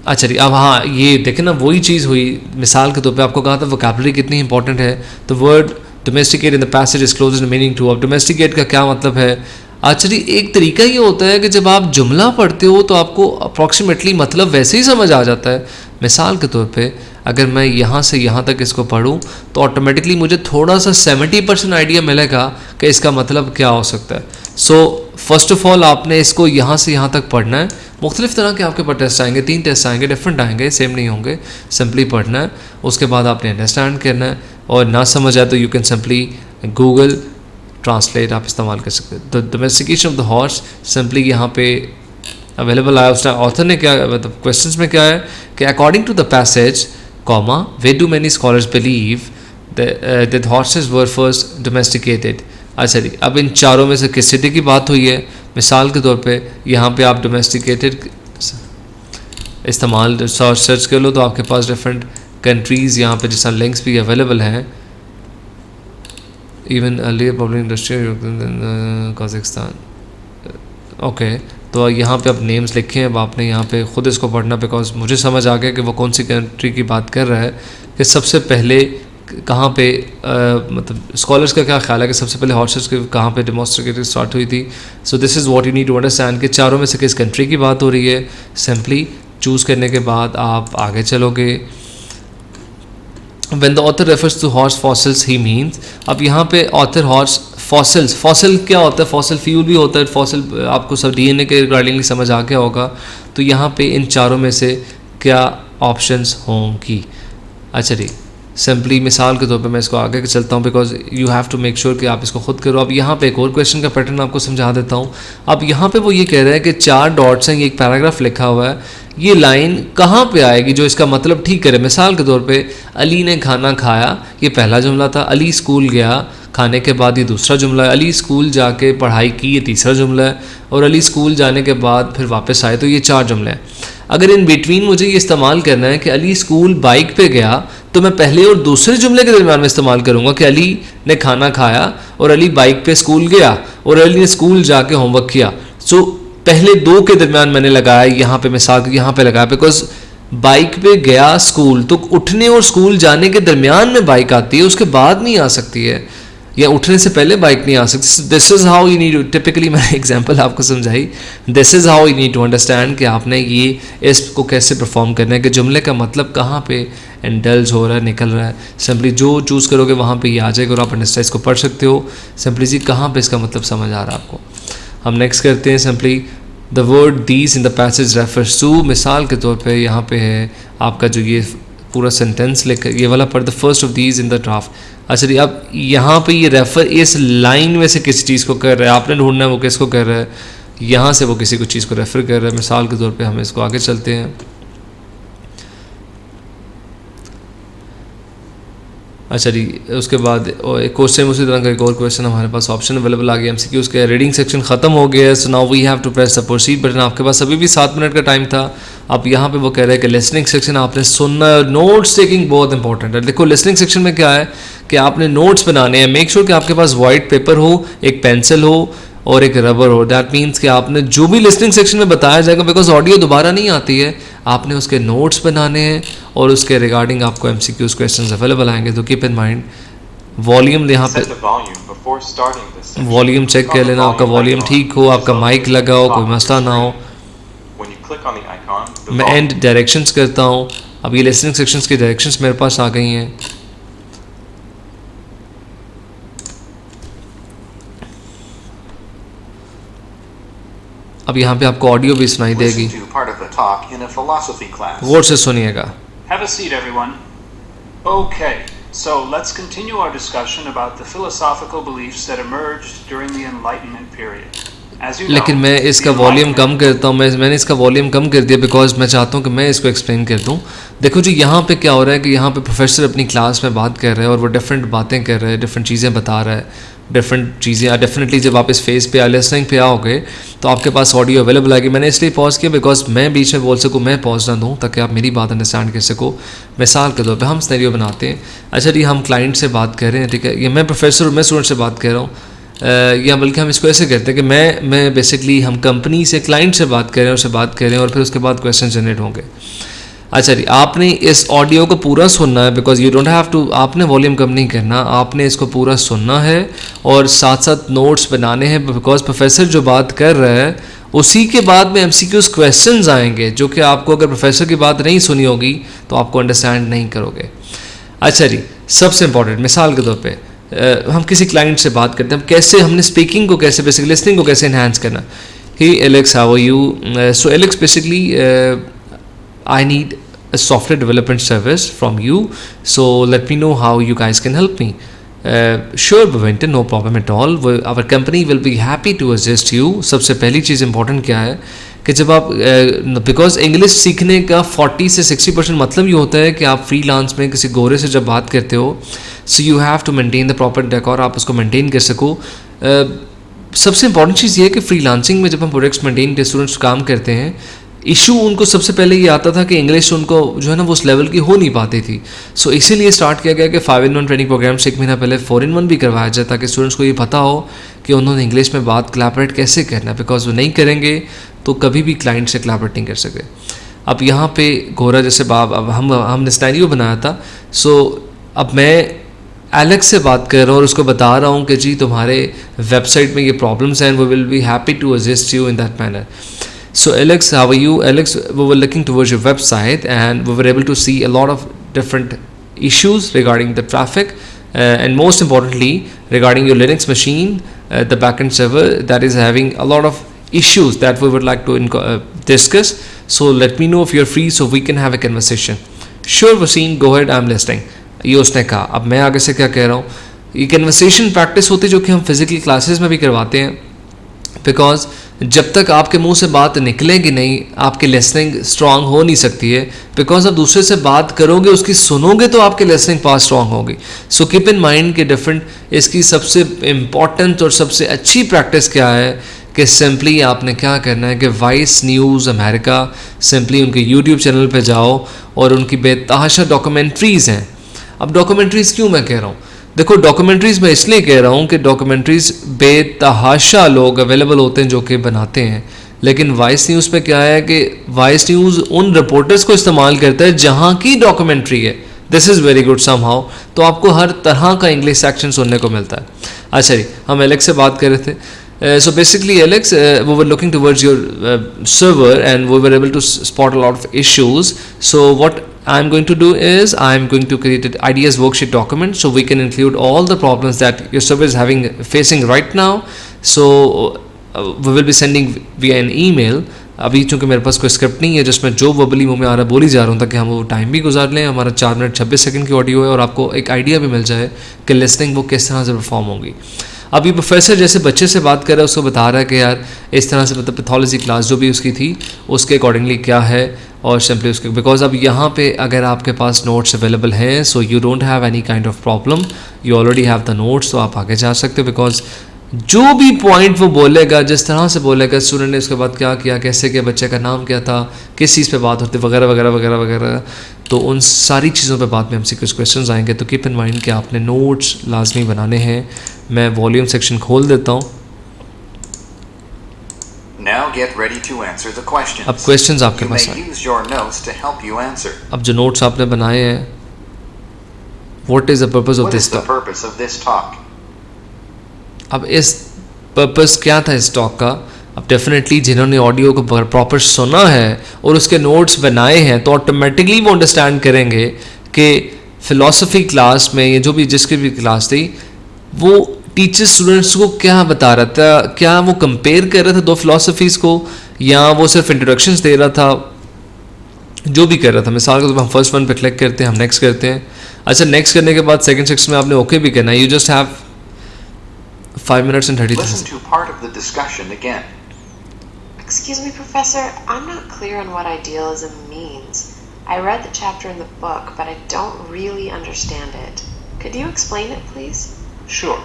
अच्छा जी, अब हाँ ये देखें ना, वही चीज़ हुई। मिसाल के तौर पे आपको कहा था वोकैबुलरी कितनी इंपॉर्टेंट है। तो word domesticate in the passage is close in meaning to. अब डोमेस्टिकेट का क्या मतलब है? अच्छा जी, एक तरीका ये होता है कि जब आप जुमला पढ़ते हो तो आपको अप्रॉक्सीमेटली मतलब वैसे ही समझ आ जाता है। मिसाल के तौर पे अगर मैं यहाँ से यहाँ तक इसको पढ़ूँ तो ऑटोमेटिकली मुझे थोड़ा सा 70% आइडिया मिलेगा कि इसका मतलब क्या हो सकता है। सो फर्स्ट ऑफ ऑल आपने इसको यहाँ से यहाँ तक पढ़ना है। मुख्तलिफ तरह के आपके पास टेस्ट आएंगे, 3 टेस्ट आएंगे, डिफरेंट आएंगे, सेम नहीं होंगे। सिंपली पढ़ना है, उसके बाद आपने अंडरस्टैंड करना है, और ना समझ आए तो you can simply Google translate आप इस्तेमाल कर सकते हैं। The domestication of the horse simply यहाँ पे अवेलेबल आया। उसने ऑथर ने क्या मतलब क्वेश्चंस में क्या है कि according to the passage comma why do many scholars believe that horses were first domesticated. अच्छा जी, अब इन चारों में से किस सिटी की बात हुई है? मिसाल के तौर पे यहाँ पे आप डोमेस्टिकेटेड इस्तेमाल सर्च कर लो तो आपके पास डिफरेंट कंट्रीज़ यहाँ पे जैसा लिंक्स भी अवेलेबल हैं। Even earlier public industry Kazakhstan. Okay, तो यहाँ पे अब नेम्स लिखे हैं। अब आपने यहाँ पे ख़ुद इसको पढ़ना, बिकॉज मुझे समझ आ गया कि वो कौन सी कंट्री की बात कर रहा है, कि सबसे पहले कहाँ पे मतलब स्कॉलर्स का क्या ख्याल है कि सबसे पहले हॉर्सेस के कहाँ पे डेमोन्स्ट्रेट स्टार्ट हुई थी। So this is what you need to understand कि चारों में से किस कंट्री की बात हो रही है। सिंपली चूज़ करने के बाद आप आगे चलोगे। When the author refers to horse fossils he means, अब यहाँ पे ऑथर हॉर्स फॉसिल्स, फॉसिल क्या होता है? फॉसिल फ्यूल भी होता है। फॉसिल आपको सब डीएनए के रिगार्डिंगली समझ आ गया होगा। तो यहाँ पे इन चारों में से क्या ऑप्शंस होंगी? अच्छा जी, सिंपली मिसाल के तौर पे मैं इसको आगे चलता हूँ, because you have to make sure कि आप इसको खुद करो। अब यहाँ पे एक और क्वेश्चन का पैटर्न आपको समझा देता हूँ। अब यहाँ पे वो ये कह रहा है कि 4 डॉट्स हैं, ये एक पैराग्राफ लिखा हुआ है, ये लाइन कहाँ पे आएगी जो इसका मतलब ठीक करे। मिसाल के तौर पे अली ने खाना खाया, ये पहला जुमला था। अली स्कूल गया, खाने के बाद ये दूसरा जुमला है। अली स्कूल जाके पढ़ाई की, ये तीसरा जुमला है। और अली स्कूल जाने के बाद फिर वापस आए, तो ये 4 जुमले हैं। अगर इन बिटवीन मुझे ये इस्तेमाल करना है कि अली स्कूल बाइक पे गया, तो मैं पहले और दूसरे जुमले के दरमियान में इस्तेमाल करूँगा कि अली ने खाना खाया और अली बाइक पे स्कूल गया और अली ने स्कूल जाके होमवर्क किया। सो पहले 2 के दरमियान मैंने लगाया, यहाँ पे मिसाल यहाँ पे लगाया, बिकॉज बाइक पे गया स्कूल, तो उठने और स्कूल जाने के दरमियान में बाइक आती है, उसके बाद नहीं आ सकती है, या उठने से पहले बाइक नहीं आ सकती। This is how you need, typically मैंने एग्जांपल आपको समझाई, this is how you need to understand कि आपने ये इसको कैसे परफॉर्म करना है, कि जुमले का मतलब कहाँ पे इंडल्ज हो रहा है, निकल रहा है। सिंपली जो चूज़ करोगे वहाँ पे ये आ जाएगा और आप अंडरस्टैंड इसको पढ़ सकते हो। सिंपली जी कहाँ पे इसका मतलब समझ आ रहा है आपको। हम नेक्स्ट करते हैं। Simply the word these in the passage refers to, मिसाल के तौर पे यहाँ पे है आपका जो ये पूरा सेंटेंस लेकर ये वाला पर the first of these in the draft. अच्छा जी, अब यहाँ पे ये रेफर इस लाइन में से किस चीज़ को कर रहा है, आपने ढूंढना है वो किसको कर रहा है। यहाँ से वो किसी को चीज़ को रेफ़र कर रहा है। मिसाल के तौर पे हम इसको आगे चलते हैं। अच्छा जी, उसके बाद एक क्वेश्चन उसी तरह का एक और क्वेश्चन हमारे पास ऑप्शन अवेलेबल आ गया एमसीक्यू उसके। रीडिंग सेक्शन ख़त्म हो गया है, so now we have to press the proceed button. आपके पास अभी भी 7 मिनट का टाइम था। अब यहाँ पे वो कह रहे हैं कि लिसनिंग सेक्शन आपने सुनना, नोट्स टेकिंग बहुत इंपॉर्टेंट है। देखो लिसनिंग सेक्शन में क्या है कि आपने नोट्स बनाने हैं। मेक श्योर कि आपके पास वाइट पेपर हो, एक पेंसिल हो और एक रबर हो। दैट मीन्स कि आपने जो भी लिसनिंग सेक्शन में बताया जाएगा, बिकॉज ऑडियो दोबारा नहीं आती है, आपने उसके नोट्स बनाने हैं और उसके रिगार्डिंग आपको एमसीक्यूज क्वेश्चंस अवेलेबल आएंगे। तो कीप इन माइंड वॉल्यूम यहाँ पे वॉल्यूम चेक कर लेना, आपका वॉल्यूम ठीक हो, आपका माइक लगा हो, कोई मसला ना हो। मैं एंड डायरेक्शंस करता हूँ। अब ये लिसनिंग सेक्शंस की डायरेक्शंस मेरे पास आ गई हैं। अब यहाँ पे आपको ऑडियो भी सुनाई देगी, गौर से सुनिएगा। Have a seat, everyone. Okay, so let's continue our discussion about the philosophical beliefs that emerged during the Enlightenment period. As you know, लेकिन मैं इसका वॉल्यूम कम करता हूँ। मैंने इसका वॉल्यूम कम कर दिया बिकॉज मैं चाहता हूँ कि मैं इसको एक्सप्लेन कर दूँ। देखो जी, यहाँ पे क्या हो रहा है कि यहाँ पे प्रोफेसर अपनी क्लास में बात कर रहे हैं और वो डिफरेंट बातें कर रहे हैं, डिफरेंट चीज़ें बता रहा है, डिफरेंट चीज़ें। डेफिनेटली जब आप इस फेज़ पे लिसनिंग पे आओगे तो आपके पास ऑडियो अवेलेबल आएगी। मैंने इसलिए पॉज किया बिकॉज मैं बीच में बोल सकूँ, मैं पॉज ना दूँ, ताकि आप मेरी बात अंडरस्टैंड कर सको। मिसाल के तौर पे हम सिनेरियो बनाते हैं, अच्छा जी हम क्लाइंट से बात कर रहे हैं, ठीक है, या मैं प्रोफेसर मैं स्टूडेंट से बात कर रहा हूँ, या बल्कि हम इसको ऐसे करते हैं कि मैं बेसिकली हम कंपनी से क्लाइंट से बात कर रहे हैं, उससे बात कर रहे हैं और फिर उसके बाद क्वेश्चन जनरेट होंगे। अच्छा जी, आपने इस ऑडियो को पूरा सुनना है because you don't have to, आपने वॉल्यूम कम नहीं करना, आपने इसको पूरा सुनना है और साथ साथ नोट्स बनाने हैं बिकॉज प्रोफेसर जो बात कर रहा है उसी के बाद में एमसीक्यूज क्वेश्चंस आएंगे जो कि आपको, अगर प्रोफेसर की बात नहीं सुनी होगी तो आपको अंडरस्टैंड नहीं करोगे। अच्छा जी, सबसे इंपॉर्टेंट मिसाल के तौर पे हम किसी क्लाइंट से बात करते हैं, हम कैसे, हमने स्पीकिंग को कैसे, बेसिकली लिसनिंग को कैसे इन्हांस करना। Hi Alex, how are you? So Alex, basically I need a software development service from you, so let me know how you guys can help me. Sure Bhavendra, no problem at all. Our company will be happy to assist you. सबसे पहली चीज़ important क्या है कि जब आप because English सीखने का 40 से 60% मतलब ये होता है कि आप फ्रीलांस में किसी गोरे से जब बात करते हो, so you have to maintain the proper decor, आप उसको मेंटेन कर सको। सबसे इंपॉर्टेंट चीज़ ये है कि फ्रीलांसिंग में जब हम प्रोडक्ट्स मेंटेन के स्टूडेंट्स काम करते हैं, इशू उनको सबसे पहले ये आता था कि इंग्लिश उनको जो है ना वो उस लेवल की हो नहीं पाती थी। सो इसीलिए स्टार्ट किया गया कि 5-in-1 ट्रेनिंग प्रोग्राम से 1 महीना पहले 4-in-1 भी करवाया जाए, ताकि स्टूडेंट्स को ये पता हो कि उन्होंने इंग्लिश में बात कोलैबोरेट कैसे करना है, बिकॉज वो नहीं करेंगे तो कभी भी क्लाइंट से कोलैबोरेट नहीं कर सकते। अब यहाँ पे घोरा जैसे अब हमने सिनेरियो बनाया था, सो अब मैं एलेक्स से बात कर रहा हूँ और उसको बता रहा हूँ कि जी तुम्हारे वेबसाइट में ये प्रॉब्लम्स हैं, we will be happy to assist you in that manner. So Alex, how are you? Alex, we were looking towards your website and we were able to see a lot of different issues regarding the traffic and most importantly regarding your Linux machine, the backend server that is having a lot of issues that we would like to discuss. So let me know if you're free so we can have a conversation. Sure Wasim, go ahead, I'm listening. ये उसने कहा। अब मैं आगे से क्या कह रहा हूँ, ये कन्वर्सेशन प्रैक्टिस होती है जो कि हम फिजिकल क्लासेस में भी करवाते हैं, बिकॉज जब तक आपके मुंह से बात निकलेगी नहीं आपकी लिसनिंग स्ट्रांग हो नहीं सकती है, बिकॉज आप दूसरे से बात करोगे उसकी सुनोगे तो आपकी लिसनिंग पास स्ट्रांग होगी। सो कीप इन माइंड कि डिफरेंट, इसकी सबसे इम्पॉर्टेंट और सबसे अच्छी प्रैक्टिस क्या है कि सिंपली आपने क्या करना है कि वॉइस न्यूज़ अमेरिका, सिंपली उनके यूट्यूब चैनल पे जाओ और उनकी बेतहाशा डॉक्यूमेंट्रीज़ हैं। अब डॉक्यूमेंट्रीज़ क्यों मैं कह रहा हूँ, देखो डॉक्यूमेंट्रीज़ मैं इसलिए कह रहा हूँ कि डॉक्यूमेंट्रीज़ बेतहाशा लोग अवेलेबल होते हैं जो कि बनाते हैं, लेकिन वॉइस न्यूज़ पे क्या है कि वॉइस न्यूज़ उन रिपोर्टर्स को इस्तेमाल करता है जहाँ की डॉक्यूमेंट्री है। This is very good somehow, तो आपको हर तरह का इंग्लिश सेक्शन सुनने को मिलता है। अच्छा जी, हम एलेक्स से बात कर रहे थे। So basically Alex, we were looking towards your server and we were able to spot a lot of issues. So what I'm going to do is I'm going to create an ideas worksheet document so we can include all the problems that your server is facing right now. So we will be sending via an email. अभी चूँकि मेरे पास कोई script नहीं है जिसमें जो verbally मुँह में आ रहा है बोली जा रहा हूँ, ताकि हम वो टाइम भी गुजार लें। हमारा 4 मिनट 26 सेकंड की ऑडियो है और आपको एक आइडिया भी मिल जाए कि लिसनिंग वो किस तरह से परफॉर्म होगी। अभी प्रोफेसर जैसे बच्चे से बात कर रहा है उसको बता रहा है कि यार इस तरह से मतलब पैथोलॉजी क्लास जो भी उसकी थी उसके अकॉर्डिंगली क्या है, और सिंपली उसके बिकॉज अब यहाँ पे अगर आपके पास नोट्स अवेलेबल हैं so you don't have any kind of problem, you already have the notes, तो आप आगे जा सकते हो। बिकॉज जो भी पॉइंट वो बोलेगा, जिस तरह से बोलेगा, स्टूडेंट ने उसके बाद क्या किया, कैसे किया, बच्चे का नाम क्या था, किस चीज़ पे बात होती वगैरह वगैरह वगैरह वगैरह, तो उन सारी चीज़ों पे बाद में हमसे कुछ क्वेश्चंस आएंगे। तो कीप इन माइंड कि आपने नोट्स लाजमी बनाने हैं। मैं वॉल्यूम सेक्शन खोल देता हूँ। अब क्वेश्चंस आपके पास हैं। अब जो नोट्स आपने बनाए हैं, what is the purpose of this talk, अब इस पर्पस क्या था इस टॉक का। अब डेफिनेटली जिन्होंने ऑडियो को प्रॉपर सुना है और उसके नोट्स बनाए हैं तो ऑटोमेटिकली वो अंडरस्टैंड करेंगे कि फ़िलासफ़ी क्लास में ये जो भी जिसकी भी क्लास थी वो टीचर स्टूडेंट्स को क्या बता रहा था, क्या वो कंपेयर कर रहा था दो फिलासफ़ीज़ को, या वो सिर्फ इंट्रोडक्शंस दे रहा था, जो भी कर रहा था। मिसाल के तौर पर हम फर्स्ट वन पे क्लिक करते हैं, हम नेक्स्ट करते हैं। अच्छा, नेक्स्ट करने के बाद सेकंड सेक्शन में आपने ओके भी करना है। You just have 5 minutes and 30 seconds. Listen to part of the discussion again. Excuse me, Professor. I'm not clear on what idealism means. I read the chapter in the book, but I don't really understand it. Could you explain it, please? Sure.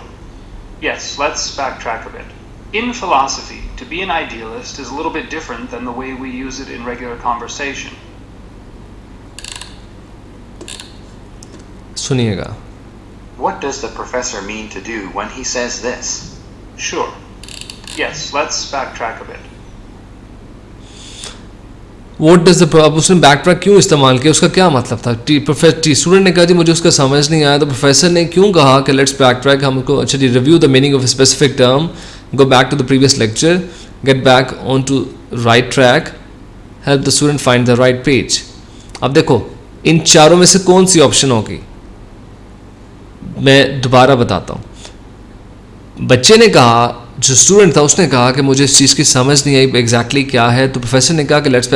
Yes, let's backtrack a bit. In philosophy, to be an idealist is a little bit different than the way we use it in regular conversation. सुनिएगा. What does the professor mean to do when he says this? Sure. Yes, let's backtrack a bit. What does the अब उसने back track क्यों इस्तेमाल किया, उसका क्या मतलब था? स्टूडेंट ने कहा जी मुझे उसका समझ नहीं आया, तो प्रोफेसर ने क्यों कहा कि लेट्स बैक ट्रैक, हमको अच्छा जी review the meaning of a specific term, go back to the previous lecture, get back on to right track, help the student find the right page. अब देखो इन चारों में से कौन सी ऑप्शन होगी, मैं दोबारा बताता हूँ. बच्चे ने कहा, जो स्टूडेंट था उसने कहा कि मुझे इस चीज़ की समझ नहीं आई एग्जैक्टली क्या है, तो प्रोफेसर ने कहा कि लेट्स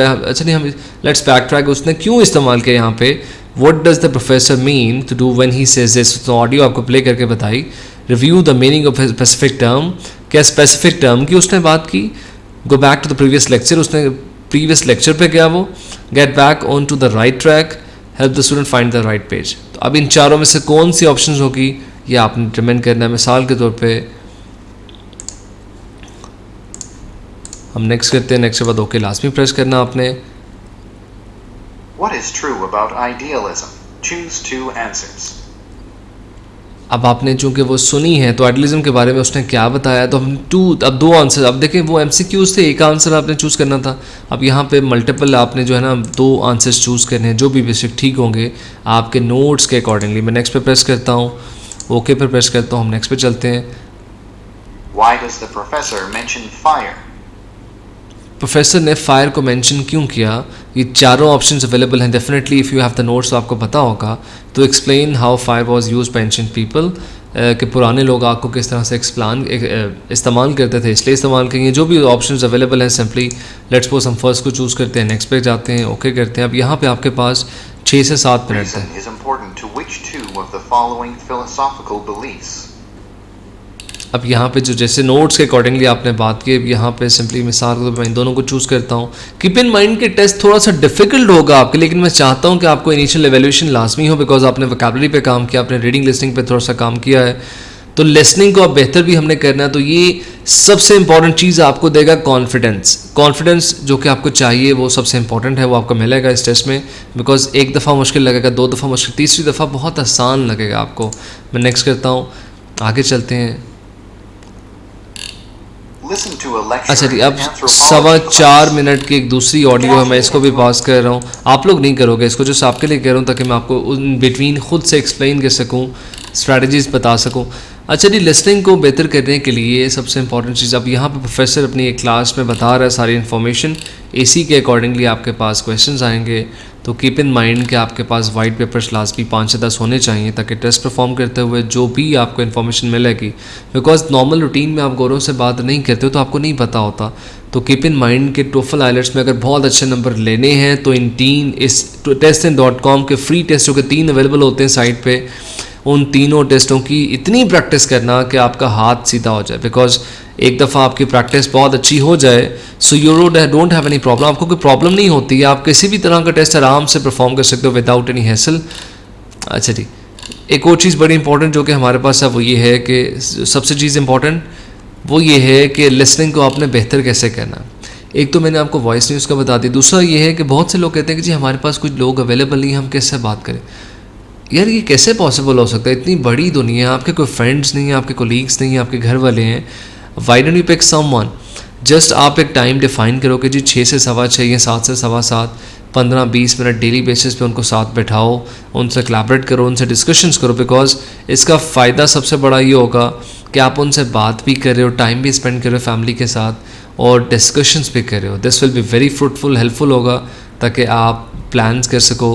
बैक ट्रैक. उसने क्यों इस्तेमाल किया यहाँ पे, what does the professor mean to do when he says this. तो ऑडियो आपको प्ले करके बताई. Review the meaning of specific term, क्या स्पेसिफिक टर्म की उसने बात की. Go back to the previous lecture, उसने प्रीवियस लेक्चर पे गया वो. Get back on to the right track, help the student find the right page. तो अब इन चारों में से कौन सी ऑप्शन होगी ये आपने डिटरमाइन करना है. मिसाल के तौर पे हम नेक्स्ट करते हैं, नेक्स्ट के बाद ओके लाजमी प्रेस करना आपने. What is true about idealism? Choose 2 answers. अब आपने चूंकि वो सुनी है तो आइडियलिज्म के बारे में उसने क्या बताया, तो हम अब 2 आंसर. अब देखें वो MCQs थे, एक आंसर आपने चूज़ करना था. अब यहाँ पे मल्टीपल आपने जो है ना 2 आंसर्स चूज़ करने हैं, जो भी बेसिक ठीक होंगे आपके नोट्स के अकॉर्डिंगली. मैं नेक्स्ट पे प्रेस करता हूँ, ओके पे प्रेस करता हूँ, हम नेक्स्ट पे चलते हैं. Why does the professor mention fire? Professor ने फायर को मेंशन क्यों किया. ये चारों ऑप्शंस अवेलेबल हैं. Definitely if you have the notes तो आपको पता होगा. तो explain how fire was used by ancient people, कि पुराने लोग आग को किस तरह से इस्तेमाल करते थे, इसलिए इस्तेमाल करेंगे. जो भी ऑप्शंस अवेलेबल हैं सिंपली लेट्स सपोज हम फर्स्ट को चूज़ करते हैं, नेक्स्ट पे जाते हैं, ओके करते हैं. अब यहाँ पे आपके पास 6 से 7 मिनट है. Reason is important to which 2 of the following philosophical beliefs? अब यहाँ पे जो जैसे नोट्स के अकॉर्डिंगली आपने बात की, यहाँ पे सिंपली मिसाल के तौर पर मैं इन दोनों को चूज़ करता हूँ. कीप इन माइंड के टेस्ट थोड़ा सा डिफिकल्ट होगा आपके, लेकिन मैं चाहता हूँ कि आपको इनिशियल एवेल्यूशन लाजमी हो, बिकॉज आपने वोकैबुलरी पे काम किया, आपने रीडिंग लिसनिंग पे थोड़ा सा काम किया है, तो लिसनिंग को अब बेहतर भी हमने करना है. तो ये सबसे इंपॉर्टेंट चीज़ आपको देगा कॉन्फिडेंस. कॉन्फिडेंस जो कि आपको चाहिए वो सबसे इंपॉर्टेंट है, वो आपको मिलेगा इस टेस्ट में. बिकॉज एक दफ़ा मुश्किल लगेगा, 2 दफ़ा मुश्किल, तीसरी दफ़ा बहुत आसान लगेगा आपको. मैं नेक्स्ट करता हूँ, आगे चलते हैं. अच्छा जी, अब 4.25 मिनट की एक दूसरी ऑडियो है, मैं इसको भी पास कर रहा हूँ. आप लोग नहीं करोगे इसको, जो आपके लिए कह रहा हूँ ताकि मैं आपको उन बिटवीन खुद से एक्सप्लेन कर सकूँ, स्ट्रैटेजीज बता सकूँ. अच्छा जी, लिसनिंग को बेहतर करने के लिए सबसे इंपॉर्टेंट चीज़, अब यहाँ पे प्रोफेसर अपनी एक क्लास में बता रहा है सारी इन्फॉर्मेशन, इसी के अकॉर्डिंगली आपके पास क्वेश्चंस आएंगे. तो कीप इन माइंड कि आपके पास वाइट पेपर्स लाजमी 5 से 10 होने चाहिए, ताकि टेस्ट परफॉर्म करते हुए जो भी आपको इन्फॉर्मेशन मिलेगी, बिकॉज नॉर्मल रूटीन में आप गौरों से बात नहीं करते हो तो आपको नहीं पता होता. तो कीप इन माइंड के टोफल आइलेट्स में अगर बहुत अच्छे नंबर लेने हैं तो इन 3 इस testin.com के फ्री टेस्ट जो कि 3 अवेलेबल होते हैं साइट पे, उन तीनों टेस्टों की इतनी प्रैक्टिस करना कि आपका हाथ सीधा हो जाए. बिकॉज एक दफ़ा आपकी प्रैक्टिस बहुत अच्छी हो जाए, so you don't have any problem. आपको कोई प्रॉब्लम नहीं होती है, आप किसी भी तरह का टेस्ट आराम से परफॉर्म कर सकते हो विदाउट एनी हैसल. अच्छा जी, एक और चीज़ बड़ी इंपॉर्टेंट जो कि हमारे पास है वो ये है कि सबसे चीज़ इंपॉर्टेंट वो ये है कि लिसनिंग को आपने बेहतर कैसे करना. एक तो मैंने आपको वॉइस न्यूज़ का बता दी. दूसरा ये है कि बहुत से लोग कहते हैं कि जी हमारे पास कुछ लोग अवेलेबल नहीं, हम कैसे बात करें. यार ये कैसे पॉसिबल हो सकता है, इतनी बड़ी दुनिया, आपके कोई फ्रेंड्स नहीं हैं, आपके कोलीग्स नहीं हैं, आपके घर वाले हैं. Why don't you pick someone, just आप एक टाइम डिफाइन करो कि जी 6 से 6:15 या 7 से 7:15 15-20 मिनट डेली बेसिस पे उनको साथ बैठाओ, उनसे कोलैबोरेट करो, उनसे डिस्कशंस करो. बिकॉज इसका फ़ायदा सबसे बड़ा ये होगा कि आप उनसे बात भी कर रहे हो, टाइम भी स्पेंड कर रहे हो फैमिली के साथ और डिस्कशंस भी कर रहे हो. This will be very fruitful, helpful होगा ताकि आप प्लान्स कर सको.